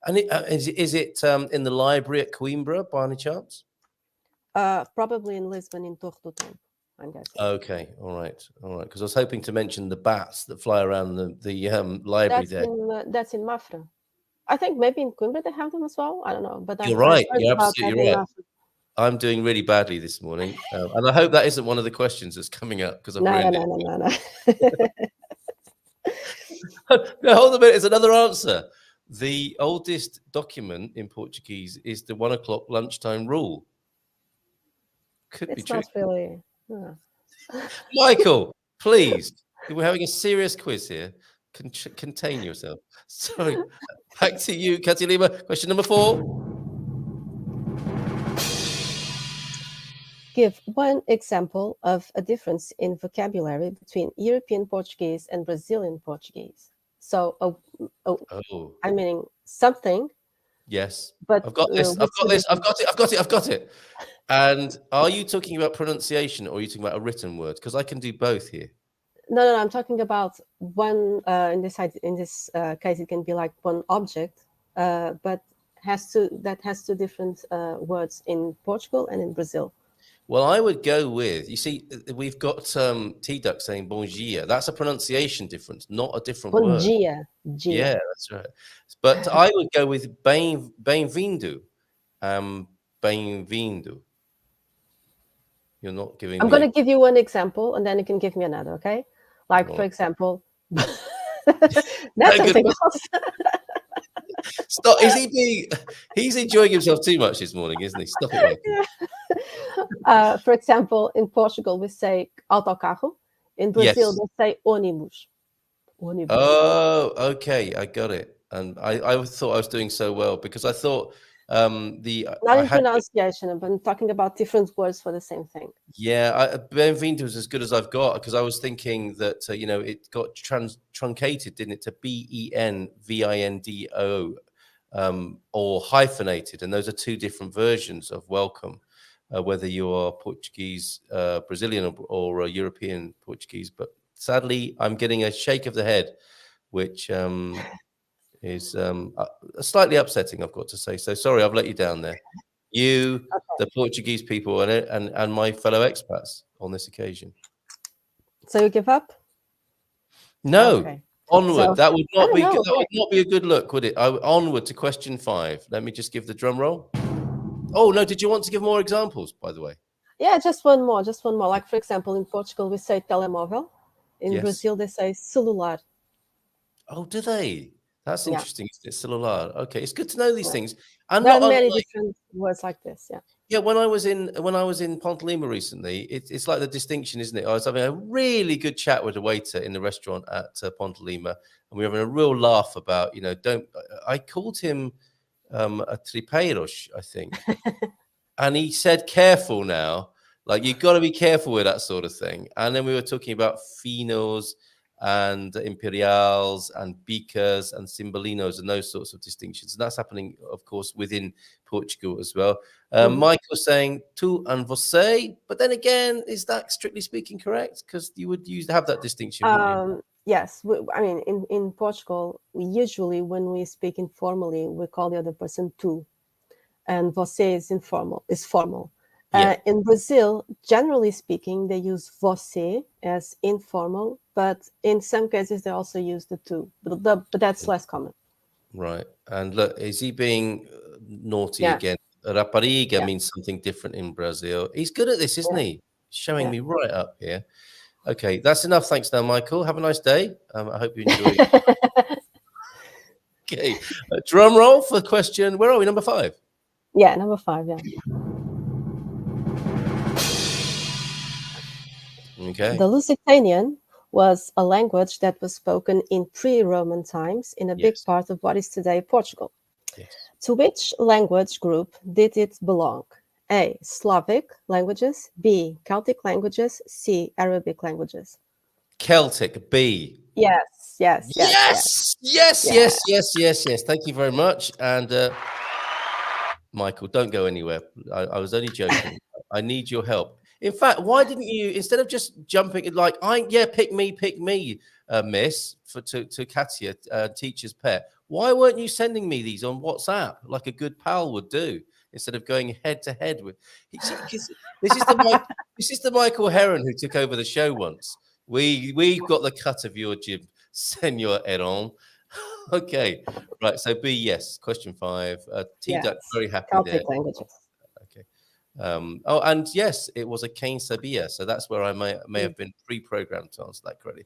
And is it in the library at Coimbra by any chance? Probably in Lisbon, in Torre do Tempo, I'm guessing. Okay, all right. Because I was hoping to mention the bats that fly around the library there. That's in Mafra. I think maybe in Coimbra they have them as well. I don't know, but you're right. You're absolutely right. I'm doing really badly this morning, and I hope that isn't one of the questions that's coming up because I've ruined it. No, hold a minute. It's another answer. The oldest document in Portuguese is the 1 o'clock lunchtime rule. Could be true. It's not really. Michael, please. We're having a serious quiz here. Contain yourself. Sorry. Back to you, Cátia Lima. Question number 4. Give one example of a difference in vocabulary between European Portuguese and Brazilian Portuguese. So, I mean something. Yes, but I've got this. I've got it. And are you talking about pronunciation or are you talking about a written word? Because I can do both here. No. I'm talking about one. In this case, it can be like one object, but has two different words in Portugal and in Brazil. Well, I would go with, you see, we've got T-Duck saying bom dia. That's a pronunciation difference, not a different word. Bom dia. Yeah, that's right. But I would go with bem-vindo. Bem-vindo. You're not giving I'm going to give you one example, and then you can give me another, okay? Like, for example, that's something else. Stop. He's enjoying himself too much this morning, isn't he? Stop it. Yeah. For example, in Portugal, we say autocarro. In Brazil, they say ônibus. Oh, okay. I got it. And I thought I was doing so well because I thought not in pronunciation, but I'm talking about different words for the same thing. Yeah, bem-vindo is as good as I've got because I was thinking that it got truncated, didn't it, to BENVINDO or hyphenated, and those are two different versions of welcome, whether you are Portuguese, Brazilian, or European Portuguese. But sadly, I'm getting a shake of the head, which is slightly upsetting, I've got to say. So sorry, I've let you down there. You, the Portuguese people, and my fellow expats on this occasion. So you give up? No. Okay. Onward. So, that would not be a good look, would it? Onward to question 5. Let me just give the drum roll. Oh no! Did you want to give more examples, by the way? Yeah, just one more. Like, for example, in Portugal we say telemóvel. In Brazil they say celular. Oh, do they? That's interesting. It's celular. Okay, it's good to know these things. And there are many different words like this. Yeah. Yeah, when I was in Ponte Lima recently, it's like the distinction, isn't it? I was having a really good chat with a waiter in the restaurant at Ponte Lima, and we were having a real laugh about, I called him a tripeiros, I think, and he said, "Careful now, like you've got to be careful with that sort of thing." And then we were talking about finos and imperials and bicas and cimbalinos and those sorts of distinctions. And that's happening, of course, within Portugal as well. Michael saying tu and você, but then again, is that strictly speaking correct? Because you would have that distinction, wouldn't you? Yes, I mean, in Portugal, we usually, when we speak informally, we call the other person tu, and você is formal. Yeah. In Brazil, generally speaking, they use você as informal, but in some cases they also use the tu, but that's less common. Right. And look, is he being naughty Yeah. again? Rapariga Yeah. means something different in Brazil. He's good at this, isn't he? Showing me right up here. Okay, that's enough. Thanks now, Michael. Have a nice day. I hope you enjoy it. Okay, drum roll for question. Where are we? Number 5. Yeah, number 5. Yeah. Okay. The Lusitanian was a language that was spoken in pre-Roman times in a big part of what is today Portugal. Yes. To which language group did it belong? A. Slavic languages. B. Celtic languages. C. Arabic languages. Celtic. B. Yes. Thank you very much. And Michael, don't go anywhere. I was only joking. I need your help. In fact, why didn't you, instead of just jumping like, pick me, miss, to Cátia, teacher's pet, why weren't you sending me these on WhatsApp like a good pal would do, instead of going head to head with? This is the Michael Heron who took over the show once. We've got the cut of your jib, Senor Heron. Okay, right. So B, yes. Question 5. T-Duck, very happy Celtic there. languages. Okay. And yes, it was a Kane Sabia, so that's where I may have been pre-programmed to answer that correctly.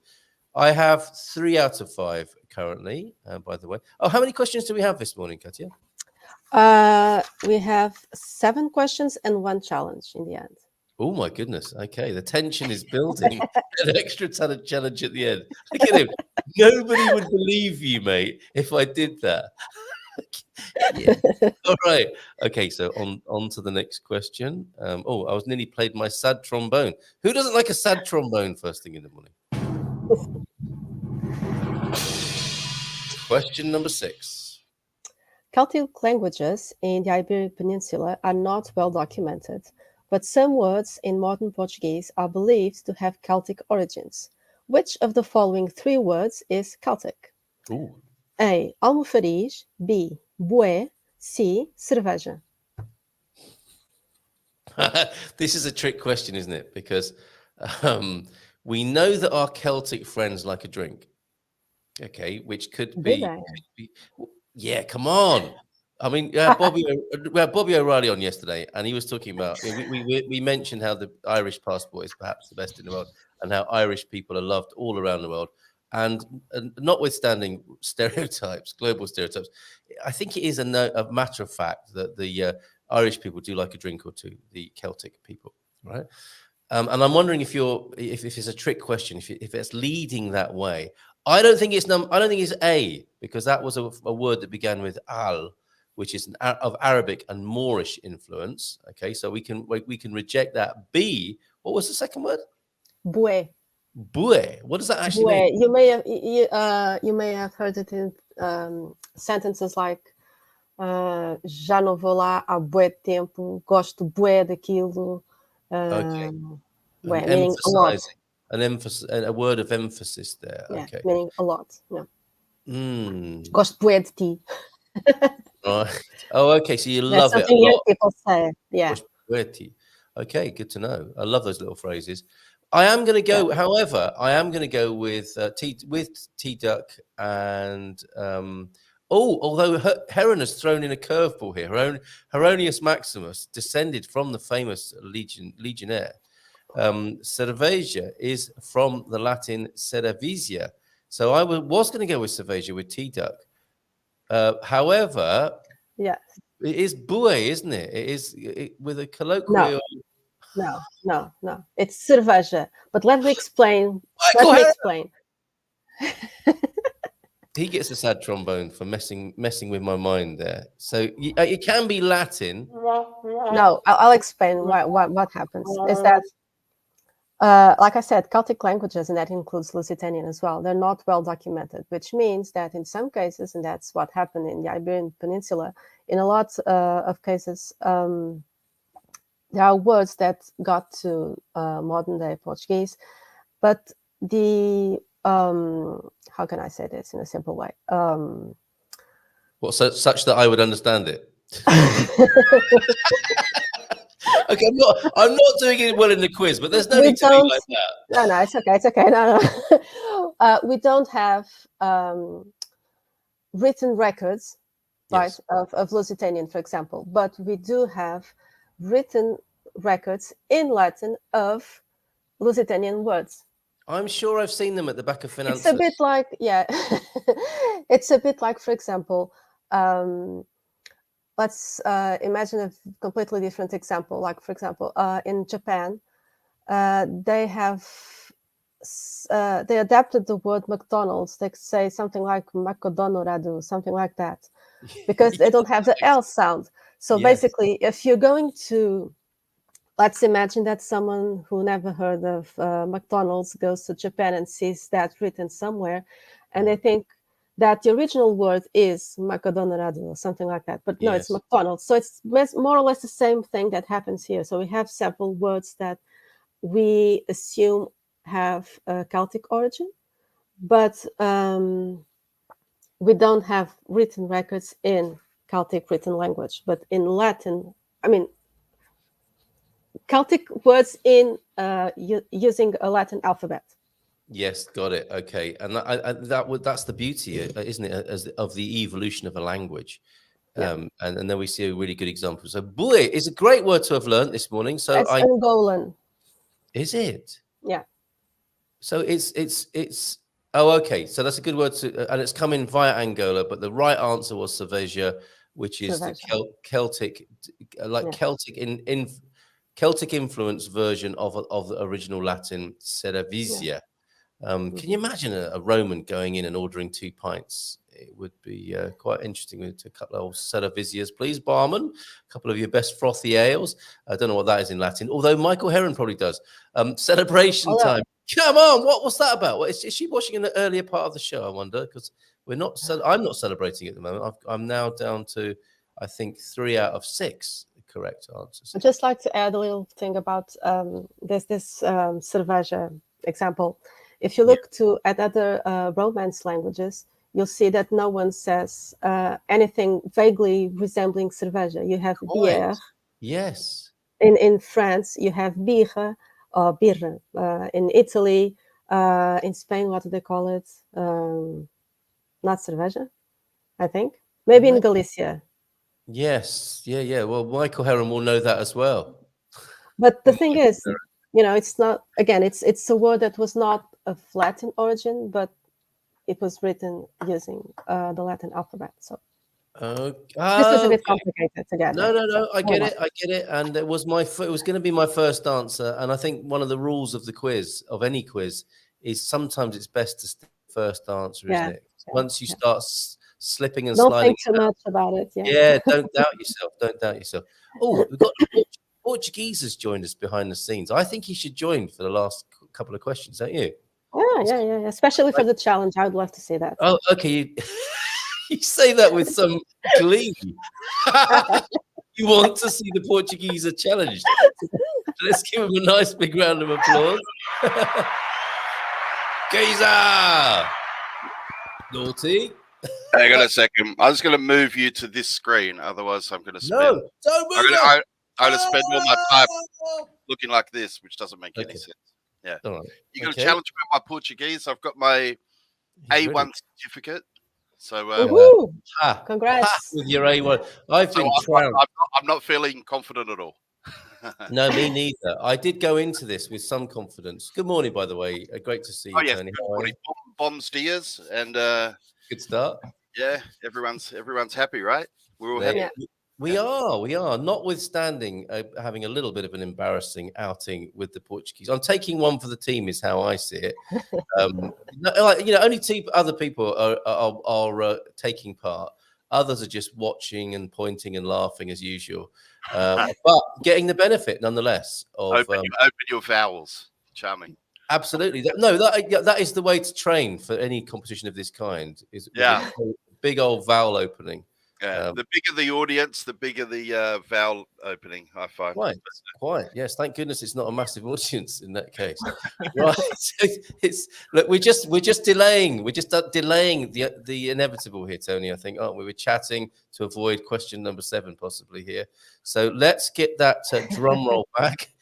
I have 3 out of 5 currently, by the way. Oh, how many questions do we have this morning, Cátia? We have 7 questions and 1 challenge in the end. Oh my goodness. Okay, the tension is building. An extra challenge at the end. Look at him. Nobody would believe you, mate, if I did that. Yeah. All right. Okay, so on to the next question. I was nearly played my sad trombone. Who doesn't like a sad trombone first thing in the morning? Question number 6. Celtic languages in the Iberian Peninsula are not well documented, but some words in modern Portuguese are believed to have Celtic origins. Which of the following 3 words is Celtic? Ooh. A. Almofariz. B. Bué. C. Cerveja. This is a trick question, isn't it? Because we know that our Celtic friends like a drink. Okay, which could be, yeah, come on. I mean, we had Bobby O'Reilly on yesterday, and he was talking about, we mentioned how the Irish passport is perhaps the best in the world, and how Irish people are loved all around the world. And notwithstanding stereotypes, global stereotypes, I think it is a matter of fact that the Irish people do like a drink or two, the Celtic people, right? And I'm wondering if it's a trick question, if it's leading that way. I don't think it's A, because that was a word that began with al, which is of Arabic and Moorish influence. Okay, so we can reject that. B, what was the second word? Bué. Bué. What does that actually mean? You may have heard it in sentences like já não vou lá há bué tempo, gosto bué daquilo. Okay. Bué, meaning a lot. A word of emphasis there. Yeah, okay. Meaning a lot. Yeah. Gosto bué de ti. Right. Oh, okay. So you love it a something lot. People say. Yeah. Okay, good to know. I love those little phrases. I am going to go, however, with T-Duck and although Heron has thrown in a curveball here. Heronius Maximus descended from the famous legionnaire. Cerveja is from the Latin cerevisia. So I was going to go with cerveja with T-Duck. However, yes, It is bue, isn't it? It is with a colloquial. No. It's cerveja. But let me explain. Michael Heron. He gets a sad trombone for messing with my mind there. So it can be Latin. No, I'll explain what happens. Is that, like I said, Celtic languages, and that includes Lusitanian as well, they're not well documented, which means that in some cases, and that's what happened in the Iberian Peninsula, in a lot of cases, there are words that got to modern day Portuguese, but the how can I say this in a simple way? Such that I would understand it. Okay, I'm not doing it well in the quiz, but there's no need to be like that. No, it's okay. No. We don't have written records, right, of Lusitanian, for example, but we do have written records in Latin of Lusitanian words. I'm sure I've seen them at the back of finances. It's a bit like, it's a bit like, for example, let's imagine a completely different example. Like, for example, in Japan, they adapted the word McDonald's. They say something like Makodonoradu, something like that, because they don't have the L sound. So basically, if you're going to, let's imagine that someone who never heard of McDonald's goes to Japan and sees that written somewhere, and they think that the original word is Makodonoradu or something like that. But no, it's McDonald's. So it's more or less the same thing that happens here. So we have several words that we assume have a Celtic origin, but we don't have written records in Celtic written language. But in Latin, Celtic words in using a Latin alphabet. Yes, got it. Okay, and that's the beauty, isn't it, of the evolution of a language. And then we see a really good example. So, bue is a great word to have learned this morning. So, it's Angolan. Is it? Yeah. So it's. Oh, okay. So that's a good word to, and it's coming via Angola. But the right answer was cerveja, which is the Celtic, Celtic influence version of the original Latin cerveja. Can you imagine a Roman going in and ordering 2 pints? It would be quite interesting with a couple of cervezias, please, barman. A couple of your best frothy ales. I don't know what that is in Latin, although Michael Heron probably does. Celebration time. Come on, what's that about? Is she watching in the earlier part of the show? I wonder, because I'm not celebrating at the moment. I'm now down to, I think, 3 out of 6 correct answers. I'd just like to add a little thing about this cerveja example. If you look at other Romance languages, you'll see that no one says anything vaguely resembling cerveja. You have bière. Yes. In France, you have birra or birra. In Italy, in Spain, what do they call it? Not cerveja, I think. Maybe in Galicia. Yes. Yeah. Well, Michael Heron will know that as well. But the thing is, it's not, again, it's a word that was not of Latin origin, but it was written using the Latin alphabet. So this was a bit complicated to get. No. I get it. And it was going to be my first answer. And I think one of the rules of the quiz, of any quiz, is sometimes it's best to stick with the first answer, isn't it? Once you start slipping and sliding. Don't think too much about it. Yeah, don't doubt yourself. Oh, we've got Portuguese has joined us behind the scenes. I think he should join for the last couple of questions, don't you? Yeah. Especially for the challenge. I would love to see that. Oh, okay. You say that with some glee. You want to see the Portuguese challenged. Let's give him a nice big round of applause. Geeza! Naughty. Hang on a second. I'm just going to move you to this screen. Otherwise, I'm going to spend... No, don't move I'm going to spend all my time looking like this, which doesn't make any sense. Yeah. All right. You're going to challenge me with my Portuguese. I've got my A1 certificate. So, congrats with your A1. I've been I'm not feeling confident at all. No, me neither. I did go into this with some confidence. Good morning, by the way. Great to see you, Tony. Good morning. Bombs Diaz, and good start. Yeah, everyone's happy, right? We're all happy. We are, notwithstanding having a little bit of an embarrassing outing with the Portuguese. I'm taking one for the team, is how I see it. Only two other people are taking part. Others are just watching and pointing and laughing as usual, but getting the benefit nonetheless of open your vowels. Charming. Absolutely. That is the way to train for any competition of this kind. Is with a big old vowel opening. Yeah, the bigger the audience, the bigger the vowel opening, I find. Quite. Yes, thank goodness it's not a massive audience in that case. Right. Look, we're just delaying. We're just delaying the inevitable here, Tony. I think, aren't we? We're chatting to avoid question number 7 possibly here. So let's get that drum roll back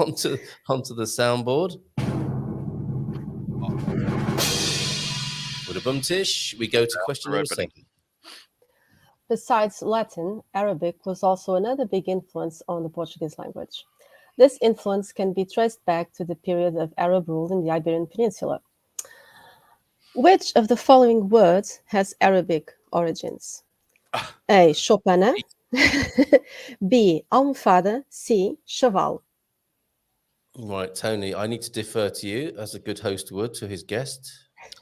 onto the soundboard. With a bum tish, we go to question number 7. Besides Latin, Arabic was also another big influence on the Portuguese language. This influence can be traced back to the period of Arab rule in the Iberian Peninsula. Which of the following words has Arabic origins? A. Chopana. B. Almofada. C. Chaval. Right, Tony, I need to defer to you as a good host would to his guest.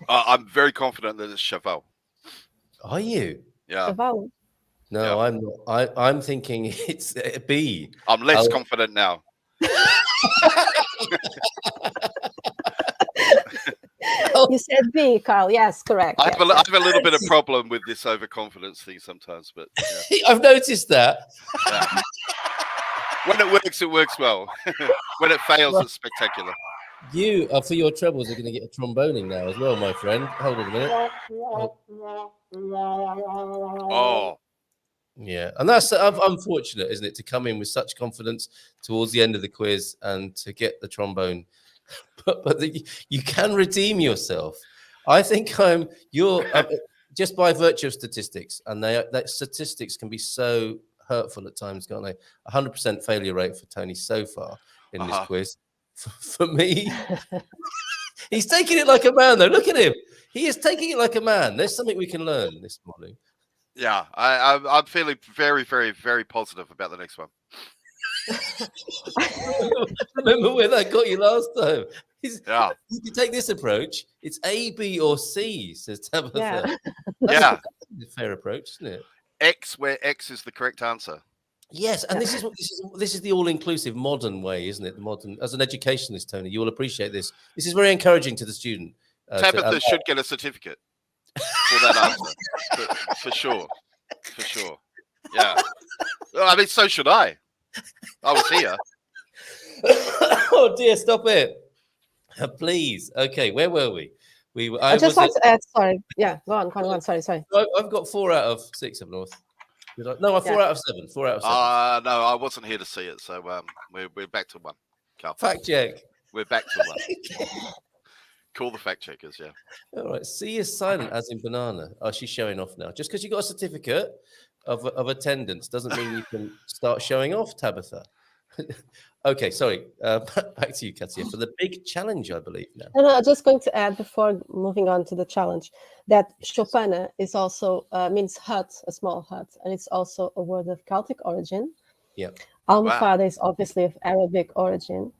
I'm very confident that it's Chaval. Are you? Yeah. Chaval. No, I'm not. I'm thinking it's B. I'm less confident now. You said B, Carl. Yes, correct. I have a little bit of problem with this overconfidence thing sometimes, but yeah. I've noticed that. Yeah. When it works well. When it fails, it's spectacular. You, for your troubles, are going to get a tromboning now as well, my friend. Hold on a minute. Oh. Yeah, and that's unfortunate, isn't it, to come in with such confidence towards the end of the quiz and to get the trombone. But you can redeem yourself. I think you're just by virtue of statistics, and that statistics can be so hurtful at times, can't they? 100% failure rate for Tony so far in this quiz. For me, he's taking it like a man, though. Look at him. He is taking it like a man. There's something we can learn this morning. Yeah, I'm feeling very, very, very positive about the next one. Remember where that got you last time? Yeah. You can take this approach. It's A, B, or C, says Tabitha. Yeah. That's a fair approach, isn't it? X, where X is the correct answer. Yes, and this is the all-inclusive modern way, isn't it? The modern, as an educationalist, Tony, you will appreciate this. This is very encouraging to the student. Tabitha should get a certificate for that answer, for sure. Yeah. Well, I mean, so should I. I was here. Oh dear, stop it, please. Okay, where were we? I just like to add. Sorry. Yeah, go on. Sorry. I've got 4 out of 6 up north. No, 4 out of 7. 4 out of 7. No, I wasn't here to see it, so we're back to 1. Carl. Fact check. We're back to 1. Call the fact checkers, yeah. All right. C is silent, as in banana. Oh, she's showing off now. Just because you got a certificate of attendance doesn't mean you can start showing off, Tabitha. Okay, sorry. Back to you, Cátia, for the big challenge, I believe now. No, I'm just going to add before moving on to the challenge that Chopana is also means hut, a small hut, and it's also a word of Celtic origin. Yeah. Almofada is obviously of Arabic origin.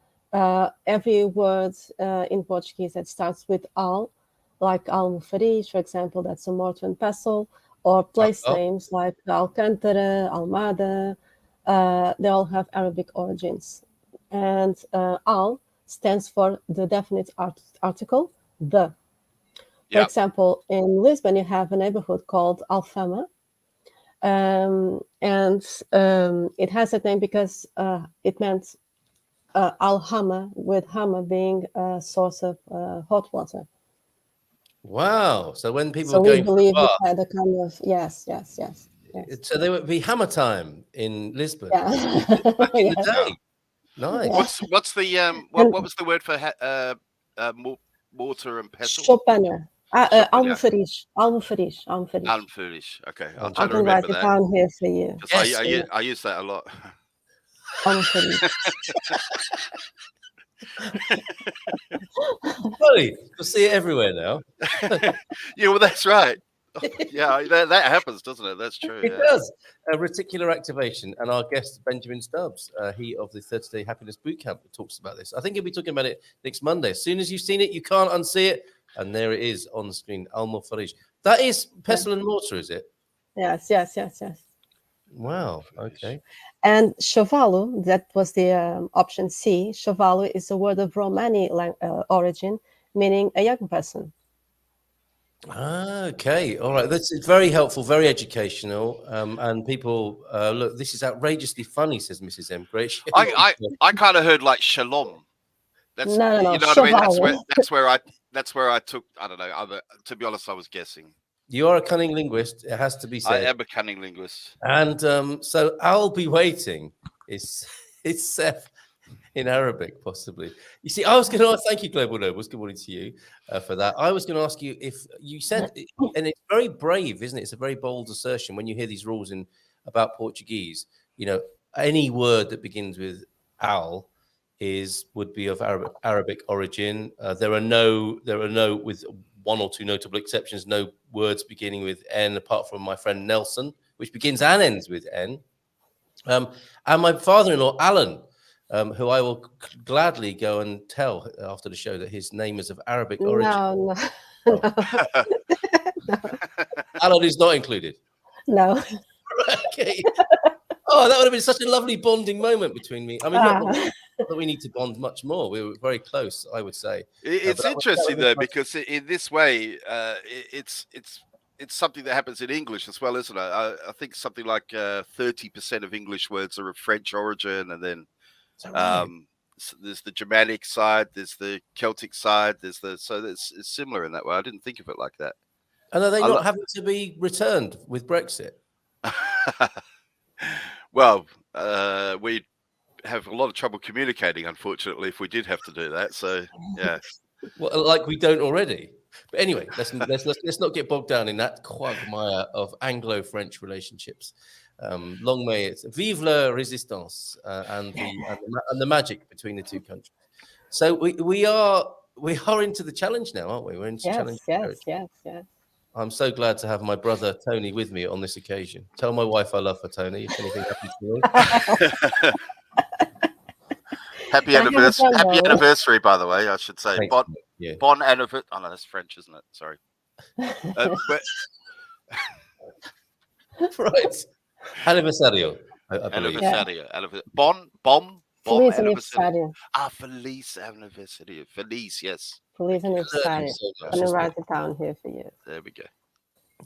Every word in Portuguese that starts with al, like almofariz, for example, that's a mortar and pestle, or place names like Alcântara, Almada, they all have Arabic origins. And al stands for the definite article, the. For example, in Lisbon, you have a neighborhood called Alfama. And it has that name because it meant Al-Hama, with Hama being a source of hot water. Wow. So when people so were we going believe it had a kind of, yes. So there would be hammer time in Lisbon. Yeah. In the day. Nice. What's the what was the word for mortar and pestle? Chopana. Almofariz. Okay. I can write it down here for you. Yes, I use that a lot. Almofariz. Funny. You'll see it everywhere now. Yeah, well, that's right. Yeah, that happens, doesn't it? That's true. It Yeah. does. Reticular activation. And our guest, Benjamin Stubbs, he of the 30-Day Happiness Bootcamp, talks about this. I think he'll be talking about it next Monday. As soon as you've seen it, you can't unsee it. And there it is on the screen. Al-Mufarij. That is pestle and mortar, is it? Yes. Wow. Okay. And Chevalo, that was the option C. Chevalo is a word of Romani origin, meaning a young person. Okay. All right. That's very helpful, very educational. And people, look, this is outrageously funny, says Mrs. M. Great. I kind of heard like shalom. That's No. you know what I mean. Chevalo. That's where I took. I don't know. To be honest, I was guessing. You are a cunning linguist. It has to be I said. am a cunning linguist. And so I'll be waiting. It's Seth in Arabic, possibly. You see, I was going to thank you, Global Nobles. Good morning to you for that. I was going to ask you if you said, and it's very brave, isn't it? It's a very bold assertion when you hear these rules about Portuguese. You know, any word that begins with al would be of Arabic origin. There are no, with one or two notable exceptions, no words beginning with N, apart from my friend Nelson, which begins and ends with N. And my father-in-law, Alan, who I will gladly go and tell after the show that his name is of Arabic origin. No. Alan is not included. No. Okay. Oh, that would have been such a lovely bonding moment between me. I mean, not that we need to bond much more. We were very close, I would say. It's interesting though, because in this way, it's something that happens in English as well, isn't it? I think something like 30% of English words are of French origin, and then so there's the Germanic side, there's the Celtic side, so it's similar in that way. I didn't think of it like that. And are they not having to be returned with Brexit? Well, we'd have a lot of trouble communicating, unfortunately, if we did have to do that. So, yeah. Well, like we don't already. But anyway, let's not get bogged down in that quagmire of Anglo-French relationships. Long may it vive la résistance and the magic between the two countries. So we are into the challenge now, aren't we? We're into challenge. Yes. I'm so glad to have my brother Tony with me on this occasion. Tell my wife I love her, Tony, if anything happens to me. Happy anniversary, by the way, I should say. Bon anniversary. Oh, no, that's French, isn't it? Sorry. Right. Anniversario. Anniversario. Bon Feliz anniversario. Feliz anniversario. Feliz, yes. Feliz anniversario. I'm going to write it down here for you. There we go.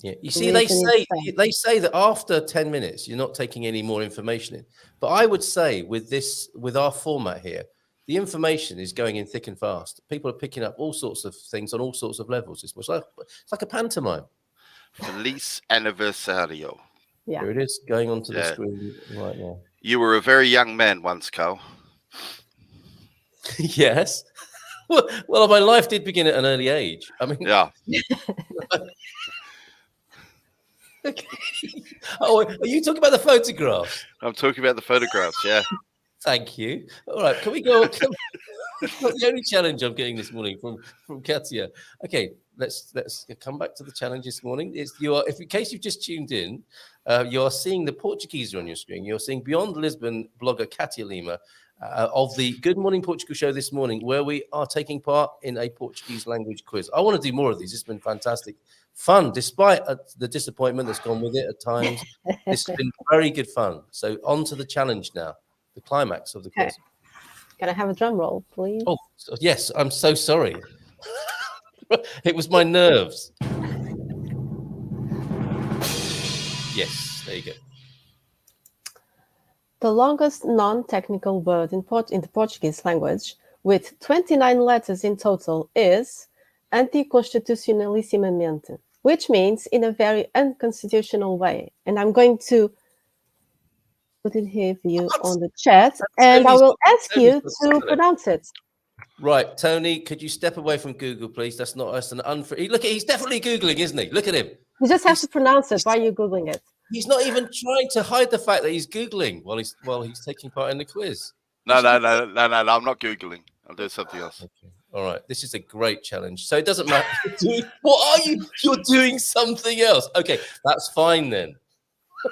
Yeah, you see, they say that after 10 minutes, you're not taking any more information in. But I would say with our format here, the information is going in thick and fast. People are picking up all sorts of things on all sorts of levels. It's like a pantomime. Feliz anniversario. Yeah. Here it is, going onto the screen right now. You were a very young man once, Carl. Yes. Well, my life did begin at an early age. I mean, yeah. Okay. Oh, are you talking about the photographs? I'm talking about the photographs. Yeah. Thank you. All right, can we go? The only challenge I'm getting this morning from Cátia. Okay, let's come back to the challenge this morning. If in case you've just tuned in, you are seeing the Portugeezer on your screen. You're seeing Beyond Lisbon blogger Cátia Lima of the Good Morning Portugal show this morning, where we are taking part in a Portuguese language quiz. I want to do more of these. It's been fantastic fun, despite the disappointment that's gone with it at times. This has been very good fun. So on to the challenge now, the climax of the quiz. Can I have a drum roll, please? Oh, yes. I'm so sorry. It was my nerves. Yes, there you go. The longest non-technical word in the Portuguese language, with 29 letters in total, is anticonstitucionalissimamente, which means in a very unconstitutional way. And I'm going to put it here for you on the chat, and I will ask you to pronounce it. Right, Tony, could you step away from Google, please? That's an unfair. Look, he's definitely Googling, isn't he? Look at him. You just have to pronounce it. Why are you Googling it? He's not even trying to hide the fact that he's Googling while he's taking part in the quiz. No, I'm not Googling. I'm doing something else. Okay. All right, this is a great challenge. So it doesn't matter. What are you? You're doing something else. Okay, that's fine then.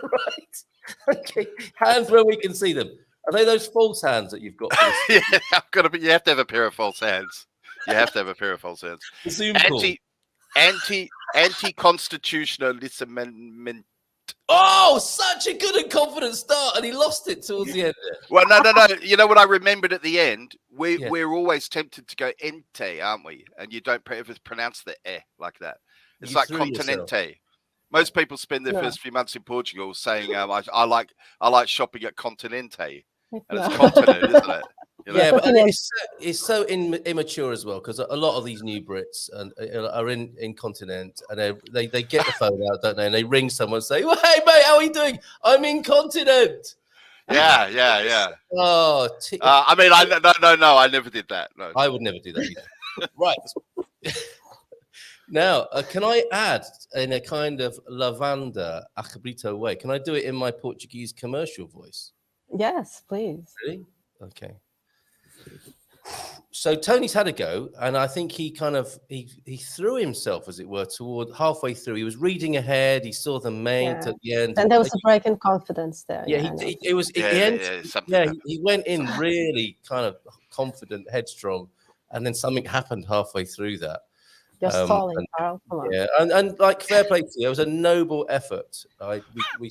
Right. Okay, hands where we can see them. Are they those false hands that you've got? For this? Yeah, I've got to. You have to have a pair of false hands. You have to have a pair of false hands. The Zoom call. Anti-constitutionalism. Oh, such a good and confident start, and he lost it towards the end there. Well, no. You know what I remembered at the end? We're always tempted to go ente, aren't we? And you don't ever pronounce the e like that. It's You like threw yourself. continente. Most people spend their first few months in Portugal saying, I like shopping at Continente, and it's continent, isn't it? You know? Yeah, but it's so immature as well, because a lot of these new Brits are in continent, and they get the phone out, don't they? And they ring someone and say, "Well, hey mate, how are you doing? I'm in continent." Yeah. Oh, I mean, no, I never did that. No, I would never do that either. Right. Now, can I add in a kind of lavanda acabrito way? Can I do it in my Portuguese commercial voice? Yes, please. Really? Okay. So Tony's had a go, and I think he kind of he threw himself, as it were, toward halfway through. He was reading ahead. He saw the maint at the end, and there was a break in confidence there. Yeah, he went in really kind of confident, headstrong, and then something happened halfway through that. You're stalling, Carl. Come on. Yeah, and like fair play to you, it was a noble effort. We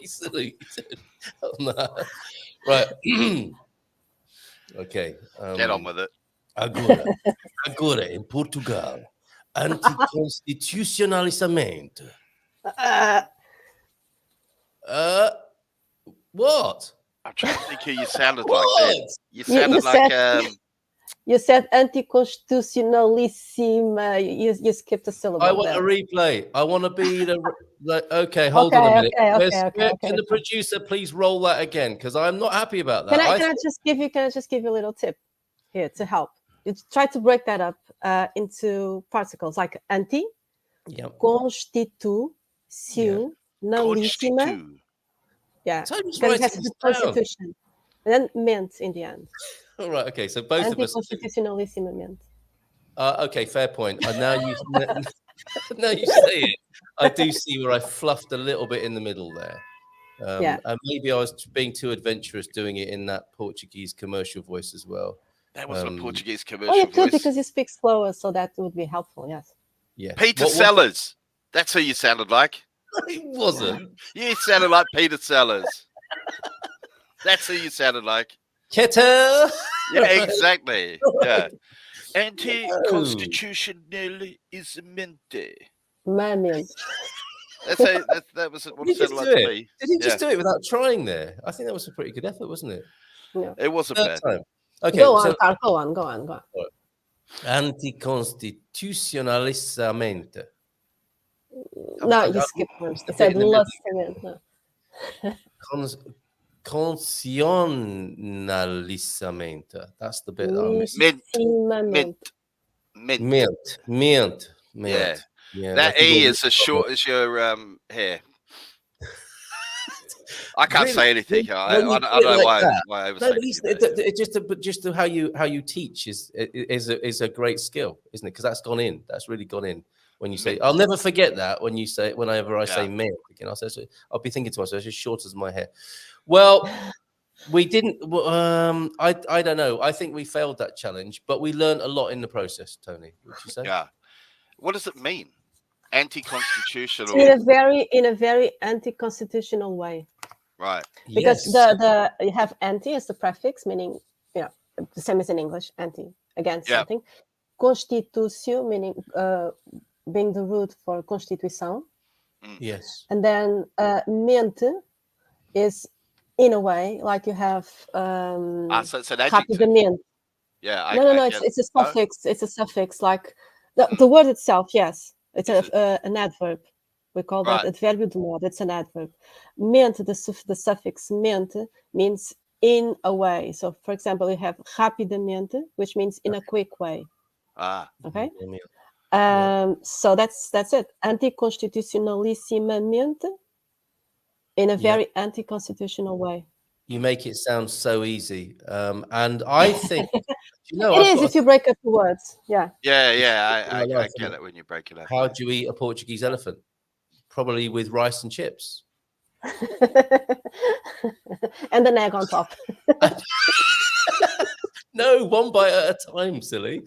saluted on that. Right. Okay. Get on with it. Agora em Portugal, anticonstitucionalismo. What? I'm trying to think who you sounded like. Then. You sounded You said anticonstitucionalissima. You skipped a syllable. I want a replay. I want to be okay. Hold on a minute. Can the producer please roll that again? Because I'm not happy about that. Can I just give you a little tip here to help? You try to break that up into particles like anti, constitucionalissima. Yeah, because it has to be constitution, and then ment in the end. All right. Okay. So both of us. Anticonstitucionalissima. Okay. Fair point. And now you say it. I do see where I fluffed a little bit in the middle there. And maybe I was being too adventurous doing it in that Portuguese commercial voice as well. That wasn't a Portuguese commercial you could voice. because you speak slower, so that would be helpful. Yes. Yeah. Peter Sellers. That's who you sounded like. It wasn't. You sounded like Peter Sellers. That's who you sounded like. Kettle. Yeah, exactly. Yeah. Anti-constitutionalism. Moment. That was what it sounded like to me. Did he just do it without trying there? I think that was a pretty good effort, wasn't it? Yeah. It wasn't bad. Okay. Go on, Carl. Go on. Anticonstitucionalismo. No, you skipped one. You said lasciviamente. Constitucionalismo. That's the bit that I missed. Mint. Yeah. That E is as short as your hair. I can't say anything. I don't know why I was saying it's just how you teach is a great skill, isn't it? Because that's gone in. That's really gone in. When you say, I'll never forget that. Whenever I say mint again, I'll be thinking to myself, it's as short as my hair. Well, we didn't. I don't know. I think we failed that challenge, but we learned a lot in the process. Tony, would you say? Yeah. What does it mean? Anti-constitutional. In a very anti-constitutional way. Right. Because you have anti as the prefix, meaning the same as in English, anti against something. Constitucio, meaning being the root for constituição. Yes. And then mente is in a way like you have so it's an adjective. rapidamente. Yeah. No. It's a suffix. It's a suffix. Like the word itself. Yes, it's an adverb. We call that advérbio de modo. It's an adverb. Mente, the suffix mente means in a way. So, for example, you have rapidamente, which means in a quick way. Okay. So that's it. Anticonstitucionalissimamente, in a very anti-constitutional way. You make it sound so easy, and I think you know, It I've is got if you break up the words. Yeah. Yeah, in I my life, get innit? it when you break it up. How do you eat a Portuguese elephant? Probably with rice and chips. And an egg on top. No, one bite at a time, silly.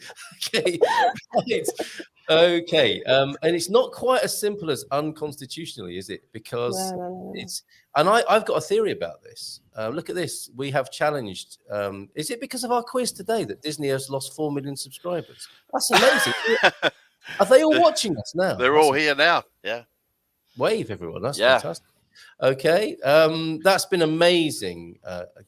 Okay, right. Okay, and it's not quite as simple as unconstitutionally, is it? Because No. it's, and I've got a theory about this. Look at this. We have challenged. Is it because of our quiz today that Disney has lost 4 million subscribers? That's amazing. Are they all watching us now? They're That's all here now. Yeah. Wave, everyone. That's Yeah. fantastic. Okay, that's been amazing,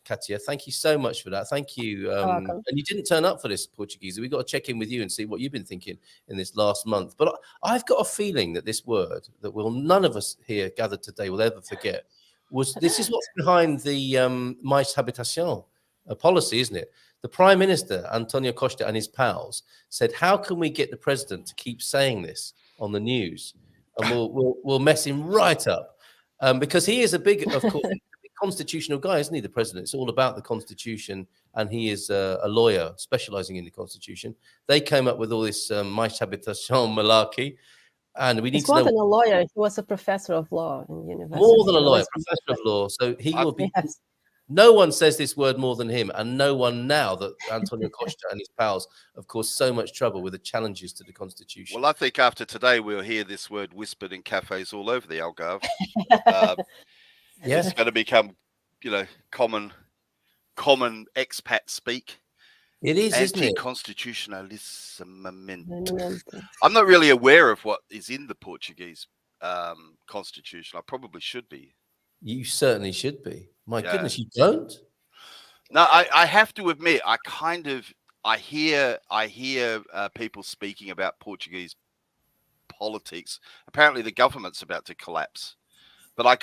Cátia. Thank you so much for that. Thank you. Welcome. And you didn't turn up for this Portuguese. We've got to check in with you and see what you've been thinking in this last month. But I've got a feeling that this word that none of us here gathered today will ever forget this is what's behind the mais habitation policy, isn't it? The Prime Minister, Antonio Costa, and his pals said, how can we get the president to keep saying this on the news? And we'll mess him right up. Because he is a big, of course, a big constitutional guy, isn't he? The president. It's all about the Constitution, and he is a lawyer specializing in the Constitution. They came up with all this mais habitation malarkey, and we need He's to more know than a lawyer. He was a professor of law in university. more than a lawyer, professor of law. So he will be. Yes. No one says this word more than him, and no one now that Antonio Costa and his pals have caused so much trouble with the challenges to the Constitution. Well, I think after today we'll hear this word whispered in cafes all over the Algarve. Yes. It's going to become, common expat speak. It is, isn't it? Anti-constitutionalism. I'm not really aware of what is in the Portuguese constitution. I probably should be. You certainly should be. My Yeah. goodness, you don't? No, I have to admit, I hear people speaking about Portuguese politics. Apparently, the government's about to collapse. But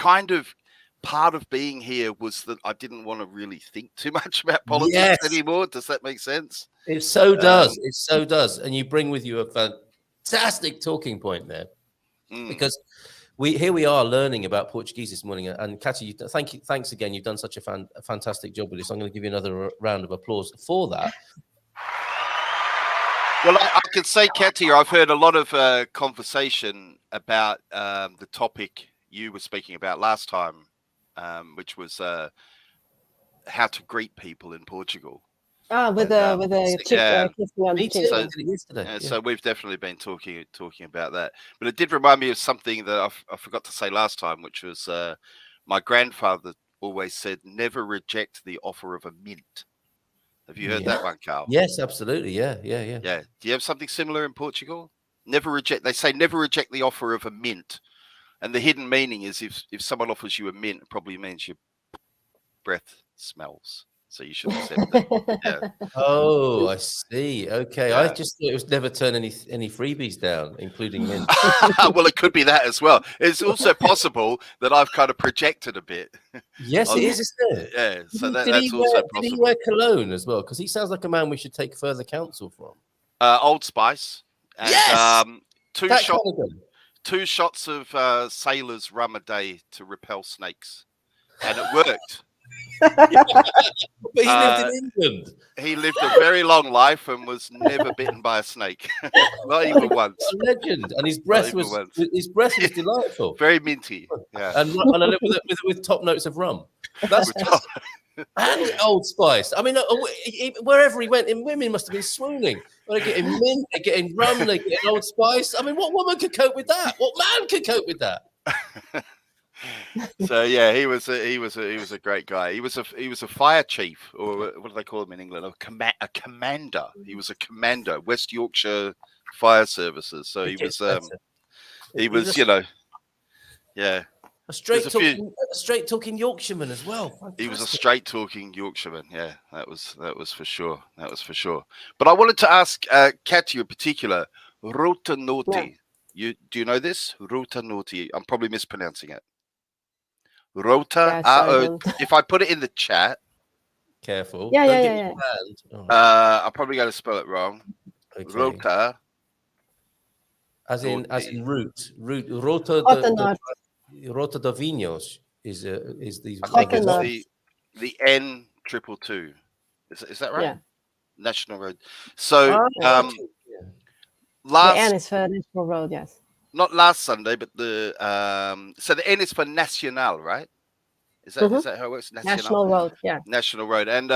part of being here was that I didn't want to really think too much about politics anymore. Does that make sense? It so does. It so does. And you bring with you a fantastic talking point there, because here we are learning about Portuguese this morning. And Cátia, thanks again. You've done such a fantastic job with this. I'm going to give you another round of applause for that. Well, I can say, Cátia, I've heard a lot of conversation about the topic you were speaking about last time, which was how to greet people in Portugal. With the chick kissing on the cheek. So we've definitely been talking about that. But it did remind me of something that I forgot to say last time, which was my grandfather always said, never reject the offer of a mint. Have you heard that one, Carl? Yes, absolutely. Yeah. Do you have something similar in Portugal? They say never reject the offer of a mint. And the hidden meaning is if someone offers you a mint, it probably means your breath smells. So you should accept it. Yeah. Oh, I see. Okay. Yeah. I just thought it was never turn any freebies down, including mint. Well, it could be that as well. It's also possible that I've kind of projected a bit. Yes, it is, isn't it? Yeah. So that's also possible. Did he wear cologne as well? Because he sounds like a man we should take further counsel from. Old Spice. And, yes! Two shots of sailor's rum a day to repel snakes. And it worked. But he lived in England. He lived a very long life and was never bitten by a snake. Not even once. A legend. And his breath was delightful. Very minty. Yeah. And with top notes of rum. That's and Old Spice. I mean, wherever he went, women must have been swooning. They're getting mint, they're getting rum, they're getting Old Spice. I mean, what woman could cope with that? What man could cope with that? So yeah, he was a great guy. He was a fire chief, or what do they call him in England? A commander. He was a commander, West Yorkshire Fire Services. So he was yeah. A straight talking Yorkshireman as well. Fantastic. He was a straight talking Yorkshireman. Yeah, that was for sure. That was for sure. But I wanted to ask Cátia in particular, Rota Naughty. Yeah. Do you know this? Rota Naughty. I'm probably mispronouncing it. Rota. If I put it in the chat. Careful. Yeah. I'm probably going to spell it wrong. Okay. Rota. As in root. Rota. Rota de Vinhos is these. I think it's the N222. Is that right? Yeah. National Road. So Yeah. The N last, is for National Road, yes. not last Sunday, but the so the N is for Nacional, right? Is that how it works? National Road, yeah. National Road. And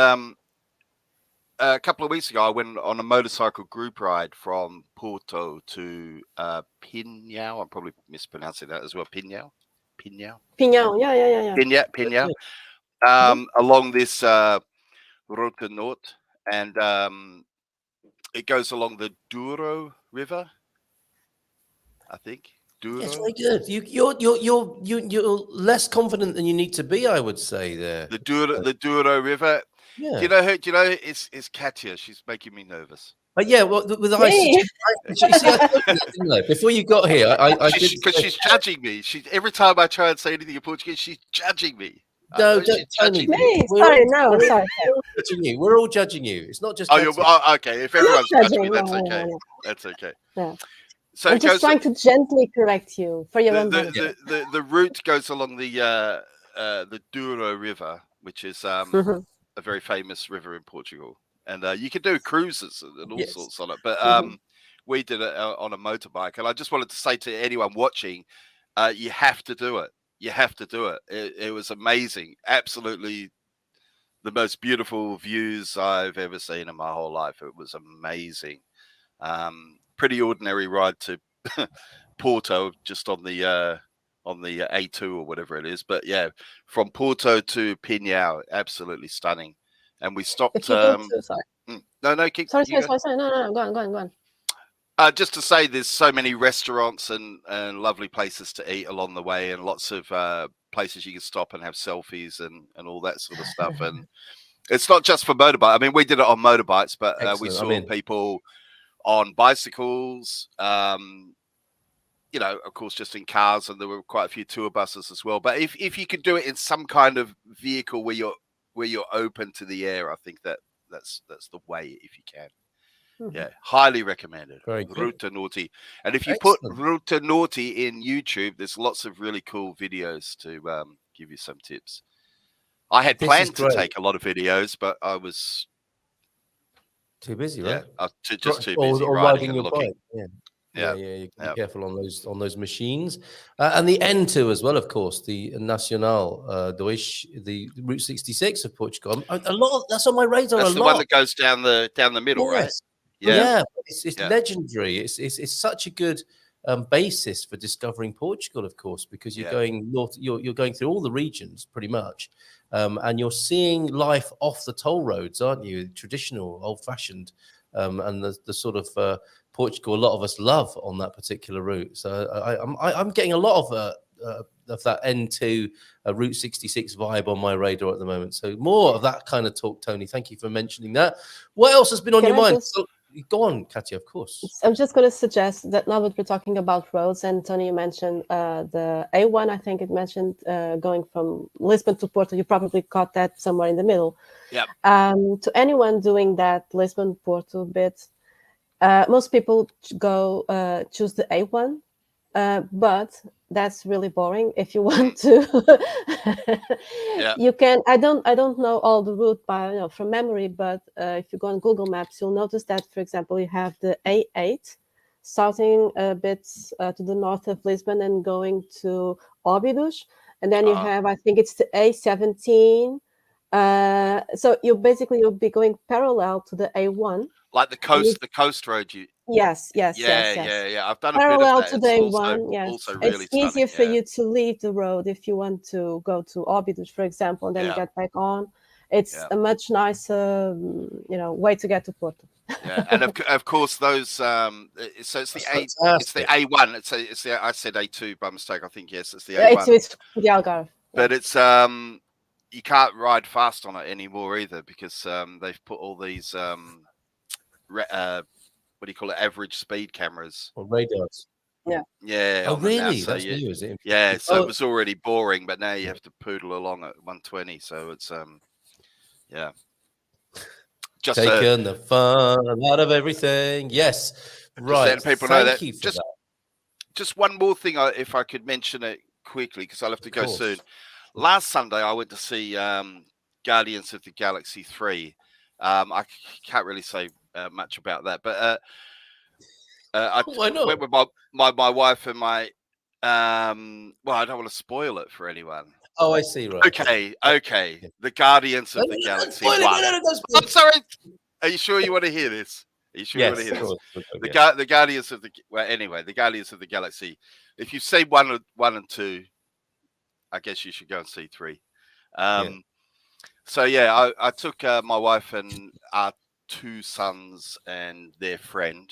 a couple of weeks ago, I went on a motorcycle group ride from Porto to Pinhão. I'm probably mispronouncing that as well. Pinhão. Pinhão, yeah. Pinhão. Along this Rota Norte, and it goes along the Douro River, I think. Douro. It's very good. You're less confident than you need to be, I would say. There, the Douro River. Yeah. Do you know her? Do you know it's Cátia? She's making me nervous. But yeah, well, with I before you got here, because she's judging me. Every time I try and say anything in Portuguese, she's judging me. No, Tony. Sorry. We're all judging you. It's not just. Okay. If everyone's judging me, that's okay. That's okay. Yeah. So I'm just trying to gently correct you for your own benefit. The route goes along the Douro River, which is a very famous river in Portugal, and you can do cruises and all sorts on it. But we did it on a motorbike, and I just wanted to say to anyone watching, you have to do it. You have to do it. It was amazing. Absolutely the most beautiful views I've ever seen in my whole life. It was amazing. Pretty ordinary ride to Porto, just on the A2 or whatever it is. But yeah, from Porto to Pinhão, absolutely stunning. And we stopped. No, keep. Sorry. No, go on. Just to say, there's so many restaurants and lovely places to eat along the way, and lots of places you can stop and have selfies and all that sort of stuff. And it's not just for motorbike. I mean, we did it on motorbikes, but we saw people on bicycles. Of course, just in cars, and there were quite a few tour buses as well. But if you could do it in some kind of vehicle where you're open to the air, I think that's the way if you can. Yeah, highly recommended. Ruta Norte. And if you put Ruta Norte in YouTube, there's lots of really cool videos to give you some tips. I had planned to take a lot of videos, but I was too busy, right? Too busy riding and looking. Yeah. You can be careful on those machines, and the N2 as well, of course, the Nacional the Route 66 of Portugal. A lot that's on my radar. That's the one that goes down the middle, right? Yeah, it's legendary. It's such a good basis for discovering Portugal, of course, because you're going north. You're going through all the regions pretty much, and you're seeing life off the toll roads, aren't you? Traditional, old-fashioned, and the sort of Portugal a lot of us love on that particular route. So I'm getting a lot of that N2 Route 66 vibe on my radar at the moment. So more of that kind of talk, Tony. Thank you for mentioning that. What else has been on your mind? Go on, Cátia, of course. I'm just going to suggest that now that we're talking about roads, and Tony, you mentioned the A1, I think it mentioned going from Lisbon to Porto. You probably caught that somewhere in the middle. Yeah. To anyone doing that Lisbon-Porto bit, most people choose the A1, but that's really boring. If you want to, you can. I don't know all the route from memory, but if you go on Google Maps, you'll notice that, for example, you have the A8 starting a bit to the north of Lisbon and going to Óbidos, and then you have, I think it's the A17. So you'll be going parallel to the A1. Like the coast road. Yes. I've done parallel a bit of that. To the A1. Yes, also really it's easier for you to leave the road if you want to go to Óbidos, for example, and then get back on. It's a much nicer, way to get to Porto. Yeah, and of course those. So it's the A1. It's the I said A2 by mistake. I think yes, it's the A1. It's the Algarve. But it's you can't ride fast on it anymore either because they've put all these what do you call it? Average speed cameras or radars. Yeah. Oh, really? That's new, is it? Yeah. So it was already boring, but now you have to poodle along at 120. So it's just taking the fun out of everything. Yes, right. Just people know that. Just one more thing, if I could mention it quickly, because I'll have to go soon. Last Sunday, I went to see Guardians of the Galaxy 3. I can't really say much about that, but I Why not? went with my wife and my well, I don't want to spoil it for anyone. Oh, I see. Right. Okay. Yeah. The Guardians of No, the no, no, Galaxy spoil it, won. no, don't spoil I'm it. sorry. Are you sure you want to hear this? Are you sure you want Yes, to hear of this? course. The Guardians of the anyway, the Guardians of the Galaxy. If you've seen one and two, I guess you should go and see three. So yeah, I took my wife and our 2 sons and their friend,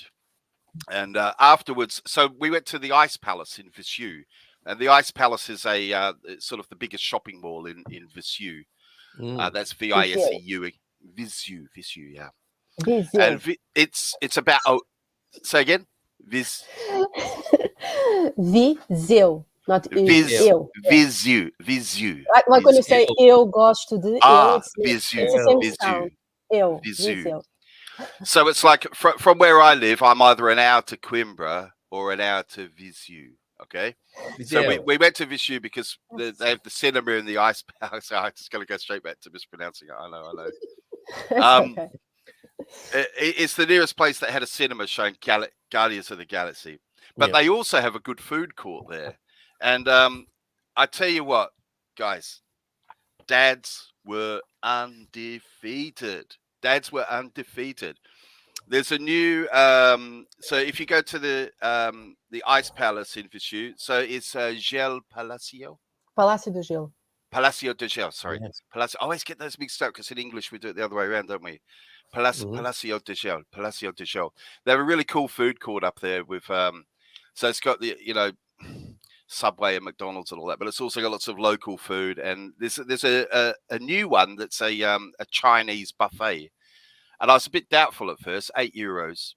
and afterwards, so we went to the Ice Palace in Viseu, and the Ice Palace is a sort of the biggest shopping mall in Viseu. That's Viseu. Viseu, yeah. Viseu. And it's about say again, Viseu, not eu. Viseu. Like when you say eu gosto de, it's the same sound. Eu. Viseu. So it's like from where I live, I'm either an hour to Coimbra or an hour to Viseu. Okay, so we went to Viseu because they have the cinema in the Ice Palace. So I'm just going to go straight back to mispronouncing it. I know. Okay. It's the nearest place that had a cinema showing Guardians of the Galaxy, but they also have a good food court there. And I tell you what, guys, dads were undefeated. There's a new so if you go to the Ice Palace in Viseu, so it's Gel Palacio. Palácio do Gelo. Palacio de Gel, sorry. Yes. Palacio. I always get those mixed up because in English we do it the other way around, don't we? Palacio de Gel. They have a really cool food court up there with so it's got the Subway and McDonald's and all that, but it's also got lots of local food, and there's a new one that's a Chinese buffet. And I was a bit doubtful at first, €8,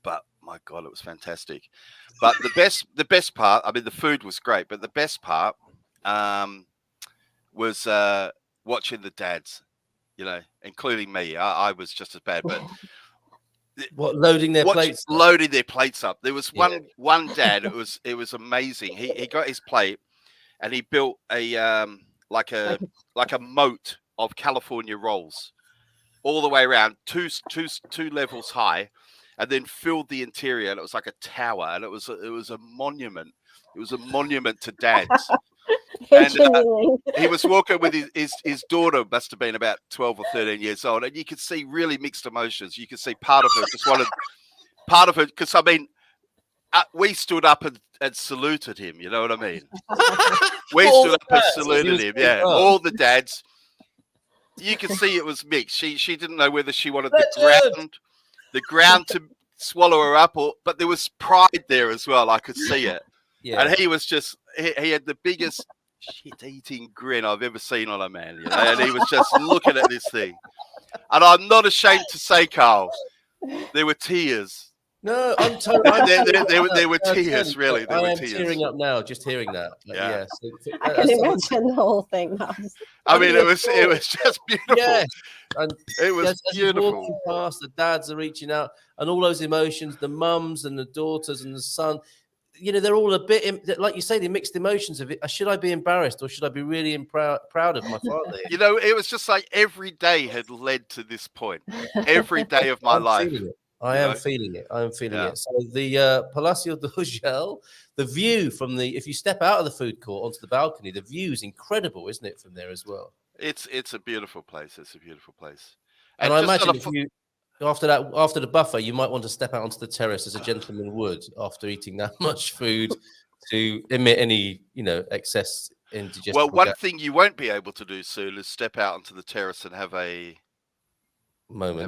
but my God, it was fantastic. But the best part, I mean, the food was great, but the best part was watching the dads, including me. I was just as bad, but what, loading their plates? Loading their plates up. There was one dad. It was amazing. He got his plate and he built a like a moat of California rolls all the way around, two levels high, and then filled the interior. And it was like a tower, and it was a monument. It was a monument to dads. And he was walking with his daughter, must have been about 12 or 13 years old, and you could see really mixed emotions. You could see part of her just wanted, because I mean, we stood up and saluted him. You know what I mean? We stood up and saluted him. Yeah, all the dads. You could see it was mixed. She didn't know whether she wanted the ground to swallow her up, but there was pride there as well. I could see it. Yeah. And he was just he had the biggest shit-eating grin I've ever seen on a man, and he was just looking at this thing. And I'm not ashamed to say, Carl, there were tears. No, there were tears, really. There were tears. Tearing up now, just hearing that. Yeah. I can imagine the whole thing now. I mean, it was just beautiful. Yeah. And it was beautiful. Walking past, the dads are reaching out, and all those emotions, the mums and the daughters and the son, they're all a bit, like you say, the mixed emotions of it. Should I be embarrassed or should I be really proud of my father? It was just like every day had led to this point. Every day of my life. I am feeling it. So the Palacio do Gel, the view from if you step out of the food court onto the balcony, the view is incredible, isn't it, from there as well? It's a beautiful place. It's a beautiful place. And I imagine if you after the buffet, you might want to step out onto the terrace as a gentleman would after eating that much food to emit any excess indigestion. Well, one thing you won't be able to do soon is step out onto the terrace and have a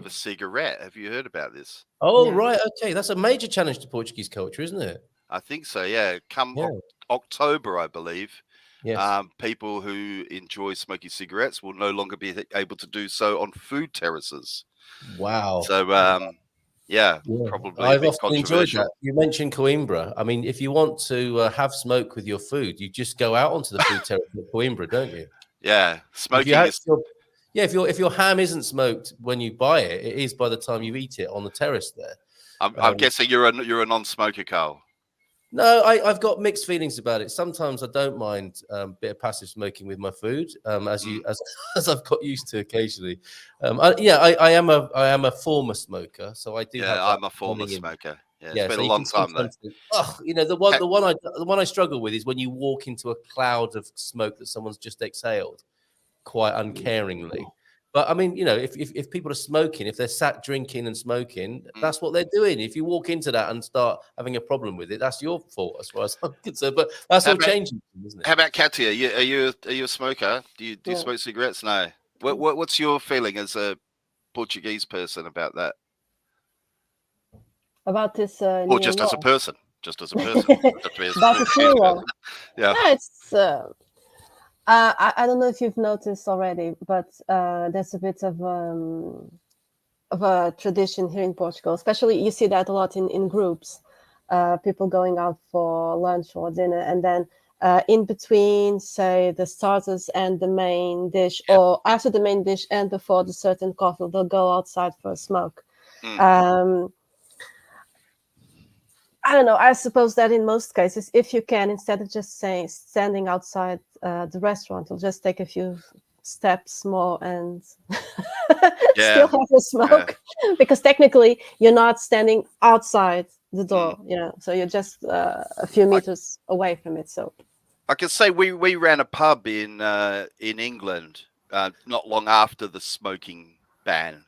cigarette. Have you heard about this? Oh, right. Okay. That's a major challenge to Portuguese culture, isn't it? I think so. Yeah. Come October, I believe. Yes. People who enjoy smoking cigarettes will no longer be able to do so on food terraces. Wow. So, probably. I've often enjoyed that. You mentioned Coimbra. I mean, if you want to have smoke with your food, you just go out onto the food terrace at Coimbra, don't you? Yeah. Smoking if your ham isn't smoked when you buy it, it is by the time you eat it on the terrace there. I'm guessing you're a non-smoker, Carl. No, I've got mixed feelings about it. Sometimes I don't mind a bit of passive smoking with my food, as I've got used to occasionally. I am a former smoker, so I do have Yeah, that I'm a former running in. smoker. Yeah, it's Yeah, been so a you long can time though. sometimes think, oh, the one I struggle with is when you walk into a cloud of smoke that someone's just exhaled, quite uncaringly. But I mean, if people are smoking, if they're sat drinking and smoking, that's what they're doing. If you walk into that and start having a problem with it, that's your fault as far as I'm concerned. But that's all changing, isn't it? How about Cátia? Are you a smoker? Do you No. smoke cigarettes? No. What's your feeling as a Portuguese person about that? About this Or new just law. as a person? Just as a person. About this new law. Yeah. No, it's. I don't know if you've noticed already, but there's a bit of a tradition here in Portugal. Especially, you see that a lot in groups. People going out for lunch or dinner, and then in between, say, the starters and the main dish, or after the main dish and before the certain coffee, they'll go outside for a smoke. I don't know. I suppose that in most cases, if you can, instead of just standing outside the restaurant, you'll just take a few steps more and still have a smoke, because technically you're not standing outside the door, so you're just a few meters away from it. So I can say we ran a pub in England not long after the smoking ban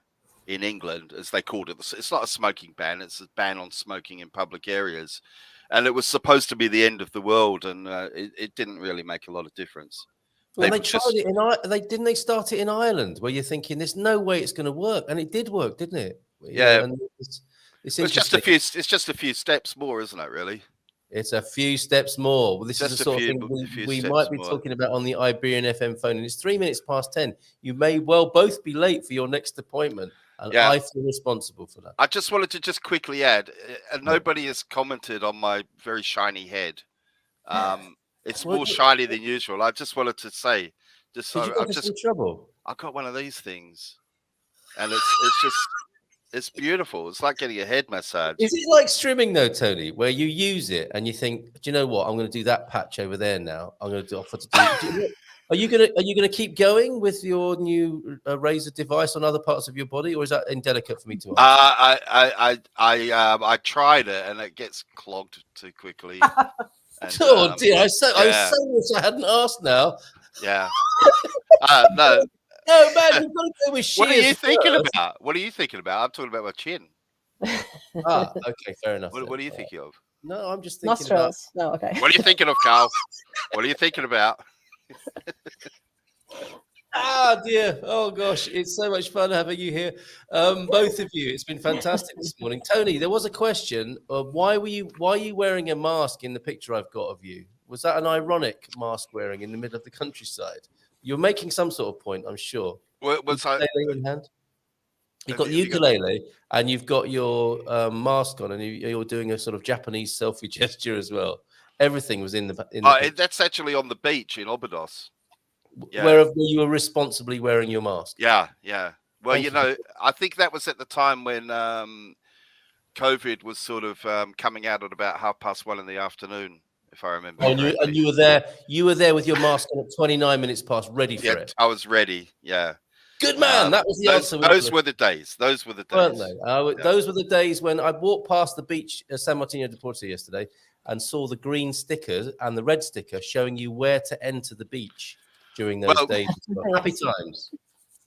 in England, as they called it. It's not a smoking ban; it's a ban on smoking in public areas, and it was supposed to be the end of the world, and it didn't really make a lot of difference. Well, they tried it didn't they start it in Ireland, where you're thinking there's no way it's going to work, and it did work, didn't it? Yeah, and it's just a few. It's just a few steps more, isn't it? Really. It's a few steps more. Well, this just is the sort of thing we might be talking about on the Iberian FM phone, and it's 3 minutes past 10. You may well both be late for your next appointment, and I feel responsible for that. I just wanted to quickly add, and nobody has commented on my very shiny head. It's more shiny than usual. I just wanted to say, did you get into some trouble? I got one of these things, and it's beautiful. It's like getting a head massage. Is it like strimming though, Tony, where you use it and you think, do you know what? I'm going to do that patch over there now. I'm going to offer to do. Are you going to keep going with your new razor device on other parts of your body, or is that indelicate for me to ask? I tried it and it gets clogged too quickly. And, oh dear! I so wish I hadn't asked now. Yeah. No. No, man, you've got to go with shears. What are you thinking about? What are you thinking about? I'm talking about my chin. Okay, fair enough. What are you thinking of? No, I'm just thinking nostrils. No, okay. What are you thinking of, Carl? What are you thinking about? Dear. Oh gosh, it's so much fun having you here, both of you. It's been fantastic this morning. Tony, there was a question of why are you wearing a mask in the picture I've got of you? Was that an ironic mask wearing in the middle of the countryside? You're making some sort of point, I'm sure. What's ukulele in hand? You've got the ukulele and you've got your mask on, and you're doing a sort of Japanese selfie gesture as well. Everything was in the that's actually on the beach in Obados. Yeah. Where you were responsibly wearing your mask. Yeah. Well, I think that was at the time when COVID was sort of coming out at about 1:30 in the afternoon. If I remember. And you were there. You were there with your mask on at 29 minutes past, ready for it. I was ready. Yeah. Good man. That was the answer. Those were the days. Those were the days. Weren't they? Those were the days when I walked past the beach at San Martino de Porto yesterday and saw the green sticker and the red sticker showing you where to enter the beach during those days. Happy times.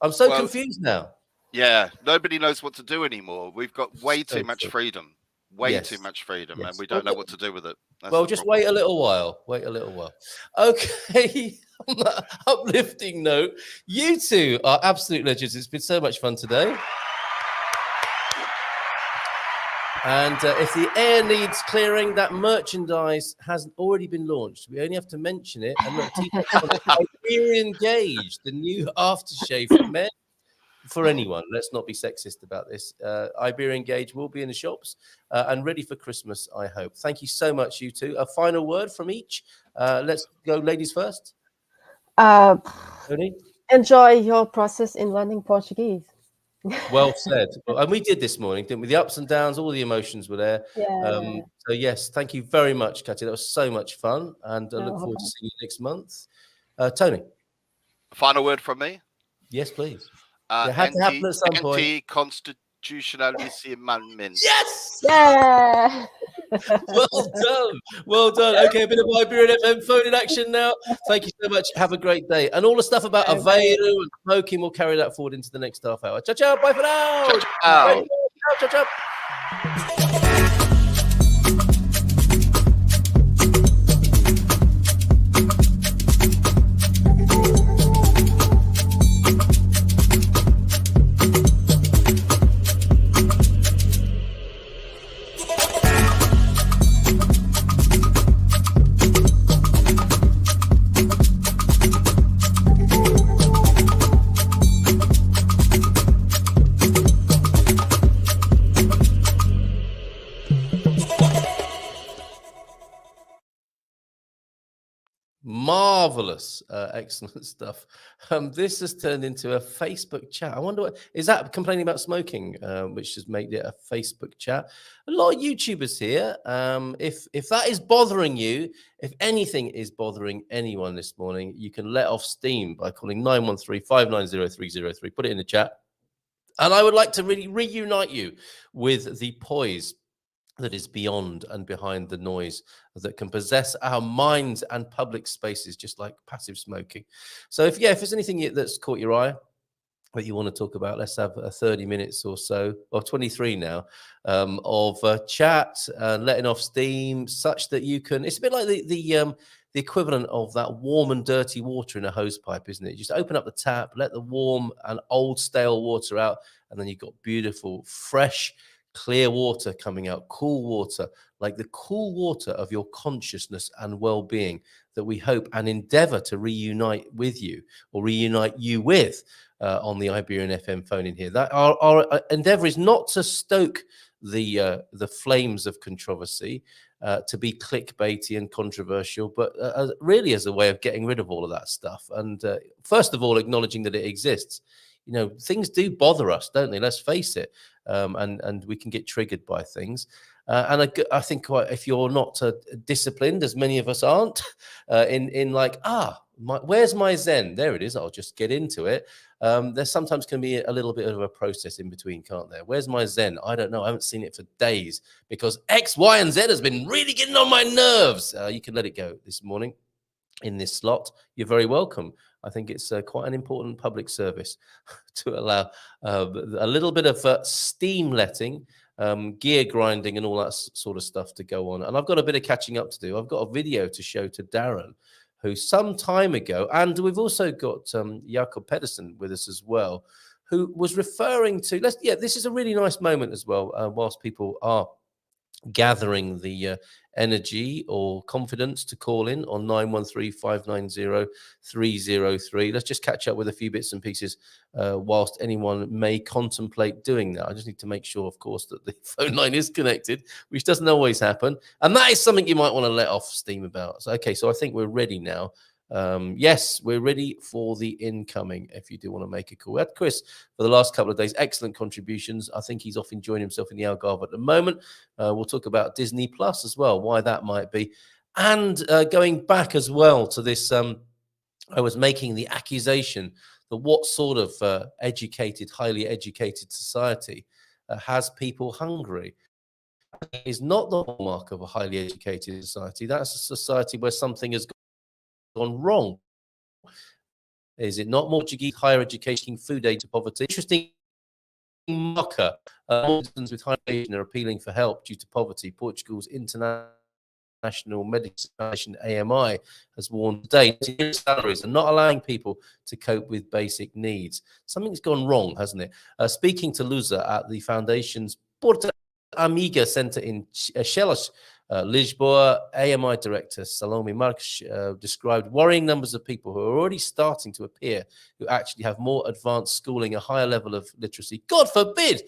I'm so confused now. Yeah. Nobody knows what to do anymore. We've got way too much freedom. Too much freedom, and we don't know what to do with it. That's just wait a little while. Okay, on that uplifting note, you two are absolute legends. It's been so much fun today. And if the air needs clearing, that merchandise has already been launched. We only have to mention it. And look, Iberian Gauge, the new aftershave for men. For anyone, let's not be sexist about this. Iberian Gauge will be in the shops and ready for Christmas, I hope. Thank you so much, you two. A final word from each. Let's go, ladies first. Enjoy your process in learning Portuguese. Well said. And we did this morning, didn't we? The ups and downs, all the emotions were there. Yeah. So yes, thank you very much, Cátia. That was so much fun, and I No look forward to problem. seeing you next month. Tony, Final word from me. yes, please. It had to happen at some point. Anti-constitutionalism amendment. Yes! Yeah. Well done. Well done. Okay, a bit of Iberian FM phone in action now. Thank you so much. Have a great day. And all the stuff about Bye, Aveiro and smoking, we'll carry that forward into the next half hour. Ciao, ciao. Bye for now. Ciao, ciao. Ciao, ciao. Marvelous, excellent stuff. This has turned into a Facebook chat. I wonder what is that complaining about smoking, which has made it a Facebook chat. A lot of YouTubers here. If that is bothering you, if anything is bothering anyone this morning, you can let off steam by calling 913-590-303. Put it in the chat, and I would like to really reunite you with the poise that is beyond and behind the noise that can possess our minds and public spaces, just like passive smoking. So if there's anything that's caught your eye that you want to talk about, let's have 30 minutes or so, or 23 now, of chat, letting off steam, such that you can. It's a bit like the equivalent of that warm and dirty water in a hose pipe, isn't it? Just open up the tap, let the warm and old stale water out, and then you've got beautiful, fresh, clear water coming out, cool water, like the cool water of your consciousness and well-being that we hope and endeavor to reunite with you, or reunite you with, on the Iberian FM phone in here. That our endeavor is not to stoke the flames of controversy, to be clickbaity and controversial, but really as a way of getting rid of all of that stuff. And first of all, acknowledging that it exists. You know, things do bother us, don't they? Let's face it. And we can get triggered by things. And I think if you're not disciplined, as many of us aren't, in like, where's my Zen? There it is. I'll just get into it. There sometimes can be a little bit of a process in between, can't there? Where's my Zen? I don't know. I haven't seen it for days because X, Y, and Z has been really getting on my nerves. You can let it go this morning in this slot. You're very welcome. I think it's quite an important public service to allow a little bit of steam letting, gear grinding and all that sort of stuff to go on. And I've got a bit of catching up to do. I've got a video to show to Darren, who some time ago, and we've also got Jakob Pedersen with us as well, who was referring to, this is a really nice moment as well, whilst people are gathering the energy or confidence to call in on 913-590-303. Let's just catch up with a few bits and pieces whilst anyone may contemplate doing that. I just need to make sure, of course, that the phone line is connected, which doesn't always happen. And that is something you might want to let off steam about. So, okay, so I think we're ready now. Yes, we're ready for the incoming. If you do want to make a call, we had Chris for the last couple of days. Excellent contributions. I think he's off enjoying himself in the Algarve at the moment. We'll talk about Disney Plus as well, why that might be, and going back as well to this. I was making the accusation that what sort of highly educated society has people hungry is not the hallmark of a highly educated society. That's a society where something has gone wrong. Is it not? Portuguese higher education, food aid to poverty. Interesting marker. Citizens with high education are appealing for help due to poverty. Portugal's International Medical Association, AMI, has warned today salaries are not allowing people to cope with basic needs. Something's gone wrong, hasn't it? Speaking to Lusa at the Foundation's Porta Amiga Centre in Chelas, Lisboa, AMI Director Salome Marques described worrying numbers of people who are already starting to appear who actually have more advanced schooling, a higher level of literacy, God forbid,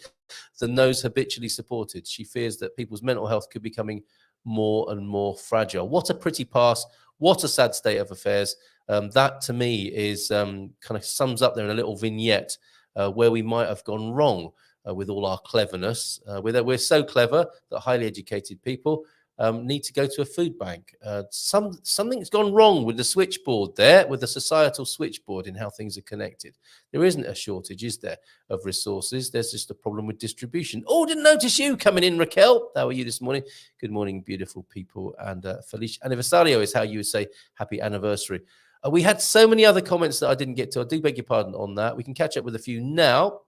than those habitually supported. She fears that people's mental health could be becoming more and more fragile. What a pretty pass. What a sad state of affairs. That to me is kind of sums up there in a little vignette where we might have gone wrong with all our cleverness. We're so clever that highly educated people need to go to a food bank. Something's gone wrong with the switchboard there, with the societal switchboard in how things are connected. There isn't a shortage, is there, of resources? There's just a problem with distribution. Oh, didn't notice you coming in, Raquel. How are you this morning? Good morning, beautiful people. And Feliz Aniversario is how you would say happy anniversary. We had so many other comments that I didn't get to. I do beg your pardon on that. We can catch up with a few now.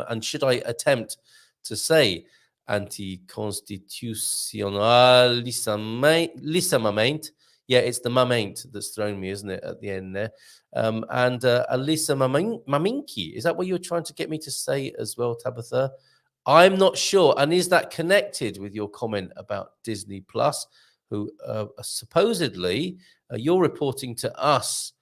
And should I attempt to say anticonstitucionalissimamente? Yeah, it's the mamaint that's thrown me, isn't it, at the end there? And Alisa Maminki, is that what you were trying to get me to say as well, Tabitha? I'm not sure. And is that connected with your comment about Disney Plus, who supposedly you're reporting to us,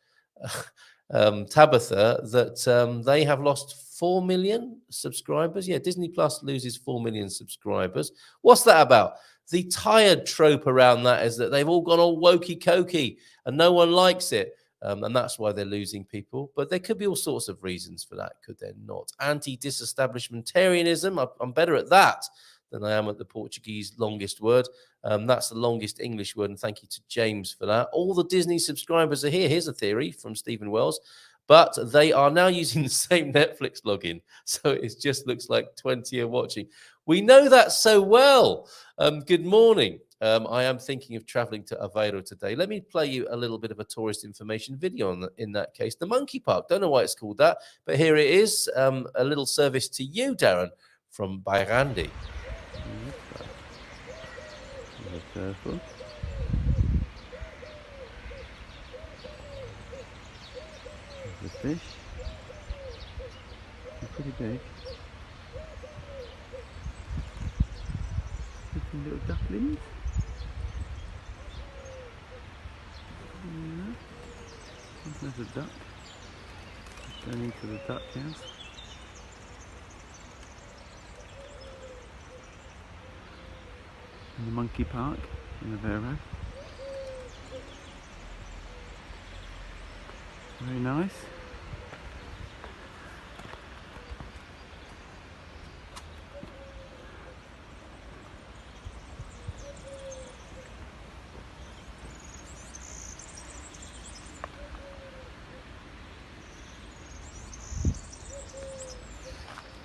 Tabitha, that they have lost 4 million subscribers? Yeah, Disney Plus loses 4 million subscribers. What's that about? The tired trope around that is that they've all gone all wokey-cokey and no one likes it. And that's why they're losing people. But there could be all sorts of reasons for that, could there not? Anti-disestablishmentarianism, I'm better at that than I am at the Portuguese longest word. That's the longest English word, and thank you to James for that. All the Disney subscribers are here. Here's a theory from Stephen Wells. But they are now using the same Netflix login. So it just looks like 20 are watching. We know that so well. Good morning. I am thinking of traveling to Aveiro today. Let me play you a little bit of a tourist information video in that case. The Monkey Park. Don't know why it's called that, but here it is. A little service to you, Darren, from Bairandi. Careful. The fish. They're pretty big. Looking little ducklings. Yeah. There's a duck. Just going into the duck house. In the monkey park in Aveiro. Very nice.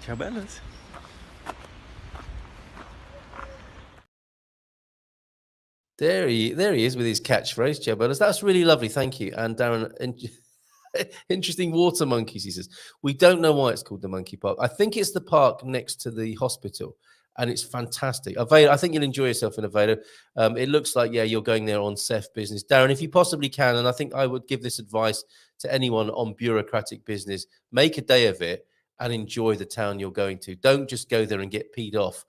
Ciao bellas. There he is with his catchphrase, Joe Bellas. That's really lovely. Thank you. And Darren, interesting water monkeys, he says. We don't know why it's called the Monkey Park. I think it's the park next to the hospital, and it's fantastic. Aveiro, I think you'll enjoy yourself in Aveiro. It looks like, yeah, you're going there on CEF business. Darren, if you possibly can, and I think I would give this advice to anyone on bureaucratic business, make a day of it and enjoy the town you're going to. Don't just go there and get peed off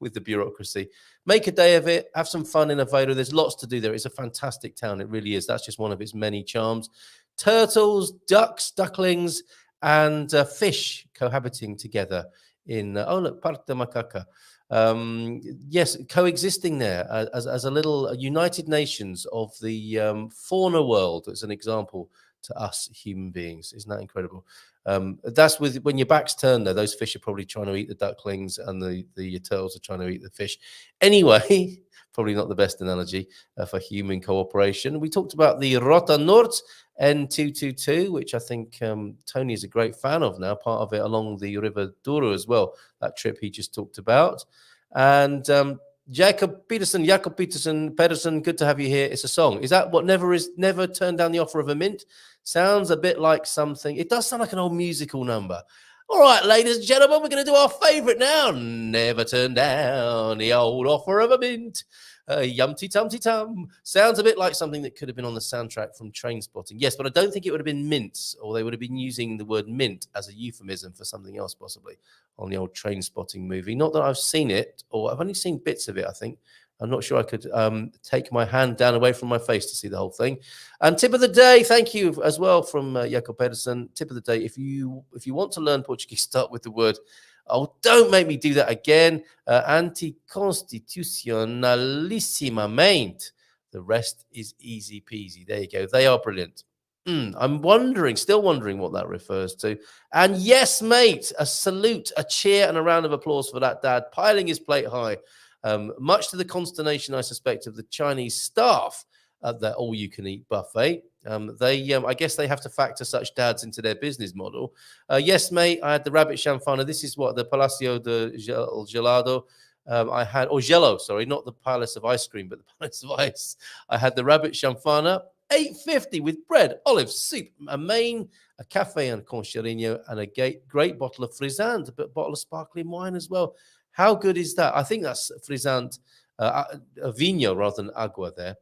with the bureaucracy. Make a day of it. Have some fun in Aveiro. There's lots to do there. It's a fantastic town. It really is. That's just one of its many charms. Turtles, ducks, ducklings, and fish cohabiting together in, oh, look, Parque da Macaca. Yes, coexisting there as a little United Nations of the fauna world, as an example to us human beings. Isn't that incredible? That's with when your back's turned, though, those fish are probably trying to eat the ducklings and the turtles are trying to eat the fish. Anyway, probably not the best analogy for human cooperation. We talked about the Rota Nord N222, which I think Tony is a great fan of now, part of it along the River Douro as well, that trip he just talked about. And Jacob Peterson, Pedersen, good to have you here. It's a song. Is that what never turned down the offer of a mint? Sounds a bit like something. It does sound like an old musical number. All right, ladies and gentlemen, we're going to do our favorite now. Never turn down the old offer of a mint. Yumty tumty tum. Sounds a bit like something that could have been on the soundtrack from Trainspotting. Yes, but I don't think it would have been mints, or they would have been using the word mint as a euphemism for something else, possibly, on the old Trainspotting movie. Not that I've seen it, or I've only seen bits of it, I think. I'm not sure I could take my hand down away from my face to see the whole thing. And tip of the day, thank you as well from Jacob Pedersen. Tip of the day, if you want to learn Portuguese, start with the word, oh, don't make me do that again, anticonstitucionalissimamente. The rest is easy peasy. There you go. They are brilliant. I'm still wondering what that refers to. And yes, mate, a salute, a cheer, and a round of applause for that dad piling his plate high, much to the consternation, I suspect, of the Chinese staff at the all-you-can-eat buffet. I guess they have to factor such dads into their business model. Yes, mate, I had the rabbit chanfana. This is what the Palacio de Gelado. I had, or Jello, sorry, not the Palace of Ice Cream, but the Palace of Ice. I had the rabbit chanfana, $8.50 with bread, olives, soup, a main, a cafe and concherino, and a great bottle of frisant, a bottle of sparkling wine as well. How good is that? I think that's frisant, vino rather than agua there.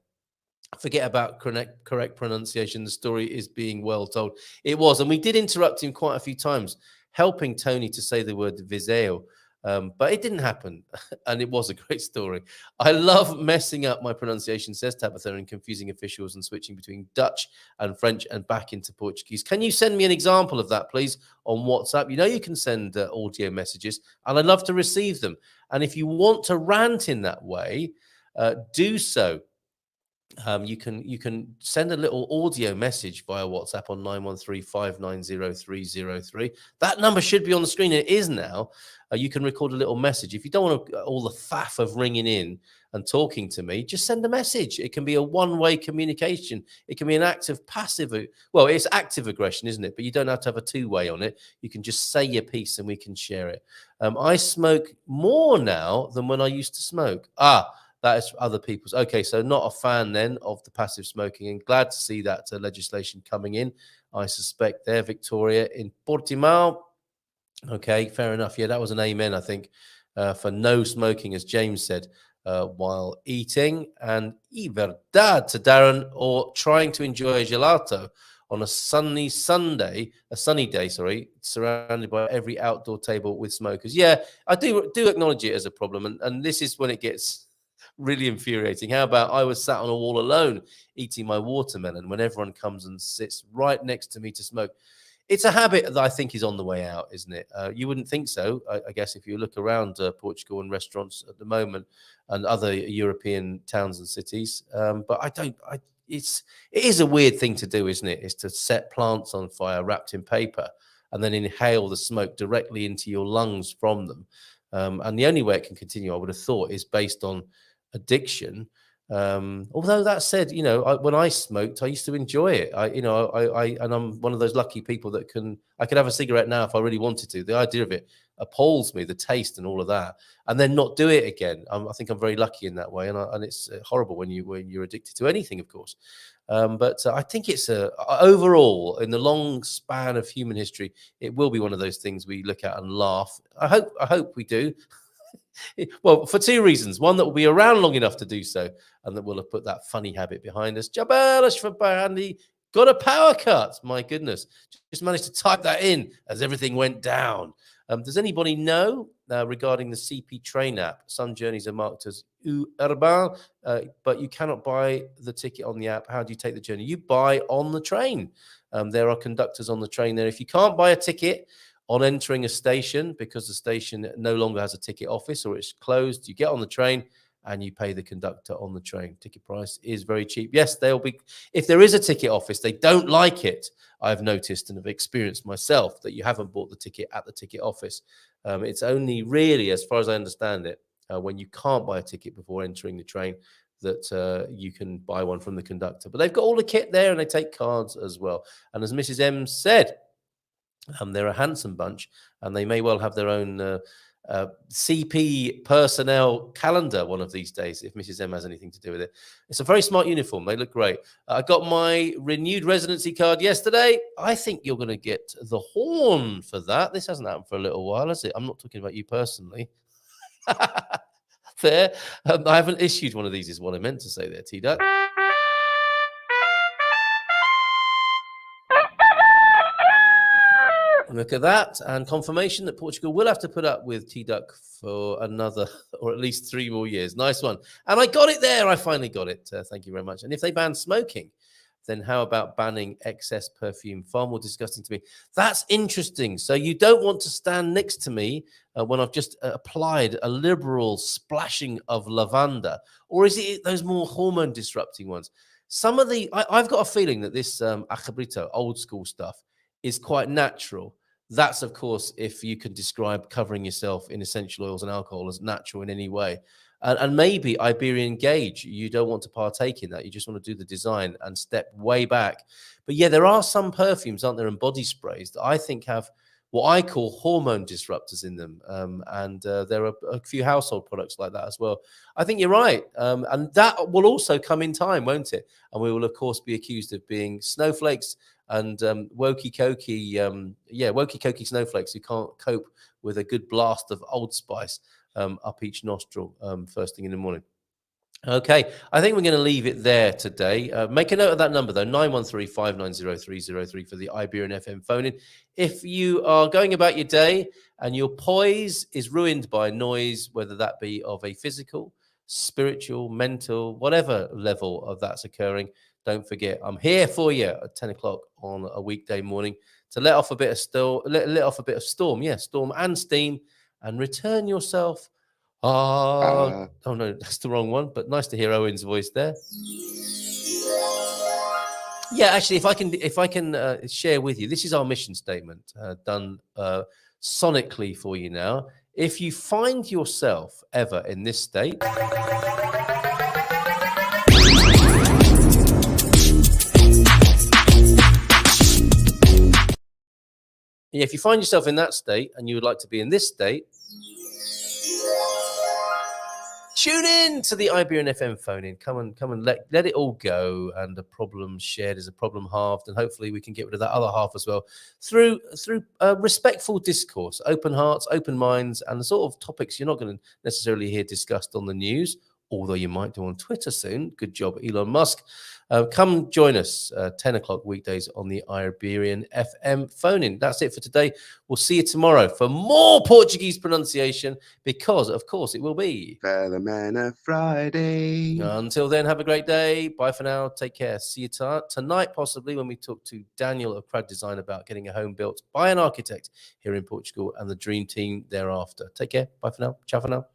Forget about correct pronunciation. The story is being well told. It was, and we did interrupt him quite a few times, helping Tony to say the word viseo. But it didn't happen, and it was a great story. I love messing up my pronunciation, says Tabitha, and confusing officials and switching between Dutch and French and back into Portuguese. Can you send me an example of that, please, on WhatsApp? You know you can send audio messages, and I'd love to receive them. And if you want to rant in that way, do so. You can send a little audio message via WhatsApp on 913-590-303. That number should be on the screen. It is now. You can record a little message. If you don't want all the faff of ringing in and talking to me, just send a message. It can be a one-way communication. It can be an active, passive. Well, it's active aggression, isn't it? But you don't have to have a two-way on it. You can just say your piece and we can share it. I smoke more now than when I used to smoke. That is other people's. Okay, so not a fan then of the passive smoking, and glad to see that legislation coming in. I suspect there, Victoria in Portimao. Okay, fair enough. Yeah, that was an amen, I think, for no smoking, as James said, while eating. And y verdad to Darren, or trying to enjoy a gelato on a sunny day, surrounded by every outdoor table with smokers. Yeah, I do acknowledge it as a problem, and this is when it gets really infuriating. How about I was sat on a wall alone eating my watermelon when everyone comes and sits right next to me to smoke? It's a habit that I think is on the way out, isn't it? You wouldn't think so, I guess, if you look around Portugal and restaurants at the moment and other European towns and cities. But it is a weird thing to do, isn't it? Is to set plants on fire wrapped in paper and then inhale the smoke directly into your lungs from them. And the only way it can continue, I would have thought, is based on addiction. Although that said, when I smoked, I used to enjoy it. And I'm one of those lucky people that I could have a cigarette now if I really wanted to. The idea of it appalls me, the taste and all of that, and then not do it again. I think I'm very lucky in that way, and it's horrible when you're addicted to anything, of course. But I think it's overall, in the long span of human history, it will be one of those things we look at and laugh. I hope we do. Well, for two reasons. One, that will be around long enough to do so, and that we'll have put that funny habit behind us. Jabalish for Brandy. Got a power cut. My goodness. Just managed to type that in as everything went down. Does anybody know regarding the CP train app? Some journeys are marked as urban, but you cannot buy the ticket on the app. How do you take the journey? You buy on the train. There are conductors on the train there. If you can't buy a ticket on entering a station because the station no longer has a ticket office or it's closed, you get on the train and you pay the conductor on the train. Ticket price is very cheap. Yes, they'll be. If there is a ticket office, they don't like it. I've noticed and have experienced myself that you haven't bought the ticket at the ticket office. It's only really, as far as I understand it, when you can't buy a ticket before entering the train, that you can buy one from the conductor. But they've got all the kit there and they take cards as well. And as Mrs. M said, they're a handsome bunch, and they may well have their own CP personnel calendar one of these days, if Mrs. M has anything to do with it. It's a very smart uniform. They look great. I got my renewed residency card yesterday. I think you're going to get the horn for that. This hasn't happened for a little while, has it? I'm not talking about you personally. Fair. I haven't issued one of these, is what I meant to say there, T-Duck. Look at that, and confirmation that Portugal will have to put up with T-Duck for another, or at least 3 more years. Nice one. And I got it there. I finally got it. Thank you very much. And if they ban smoking, then how about banning excess perfume? Far more disgusting to me. That's interesting. So you don't want to stand next to me when I've just applied a liberal splashing of lavender, or is it those more hormone disrupting ones? Some of the I've got a feeling that this acabrito, old school stuff, is quite natural. That's, of course, if you can describe covering yourself in essential oils and alcohol as natural in any way. And maybe Iberian Gauge, you don't want to partake in that. You just want to do the design and step way back. But yeah, there are some perfumes, aren't there, and body sprays that I think have what I call hormone disruptors in them. And there are a few household products like that as well. I think you're right. And that will also come in time, won't it? And we will, of course, be accused of being snowflakes and wokey-cokey, wokey-cokey snowflakes who can't cope with a good blast of Old Spice up each nostril first thing in the morning. Okay, I think we're going to leave it there today. Make a note of that number, though, 913-590-303 for the Iberian FM phone-in. If you are going about your day and your poise is ruined by noise, whether that be of a physical, spiritual, mental, whatever level of that's occurring, don't forget, I'm here for you at 10 o'clock on a weekday morning to let off a bit of storm, storm and steam, and return yourself. Oh no, that's the wrong one. But nice to hear Owen's voice there. Yeah, actually, if I can share with you, this is our mission statement done sonically for you now. If you find yourself ever in this state. Yeah, if you find yourself in that state and you would like to be in this state, tune in to the Iberian FM phone-in. Come and let it all go, and a problem shared is a problem halved, and hopefully we can get rid of that other half as well through respectful discourse, open hearts, open minds, and the sort of topics you're not going to necessarily hear discussed on the news, although you might do on Twitter soon. Good job, Elon Musk. Come join us 10 o'clock weekdays on the Iberian FM phone-in. That's it for today. We'll see you tomorrow for more Portuguese pronunciation, because, of course, it will be Fella Man Friday. Until then, have a great day. Bye for now. Take care. See you tonight, possibly, when we talk to Daniel of Crowd Design about getting a home built by an architect here in Portugal and the dream team thereafter. Take care. Bye for now. Ciao for now.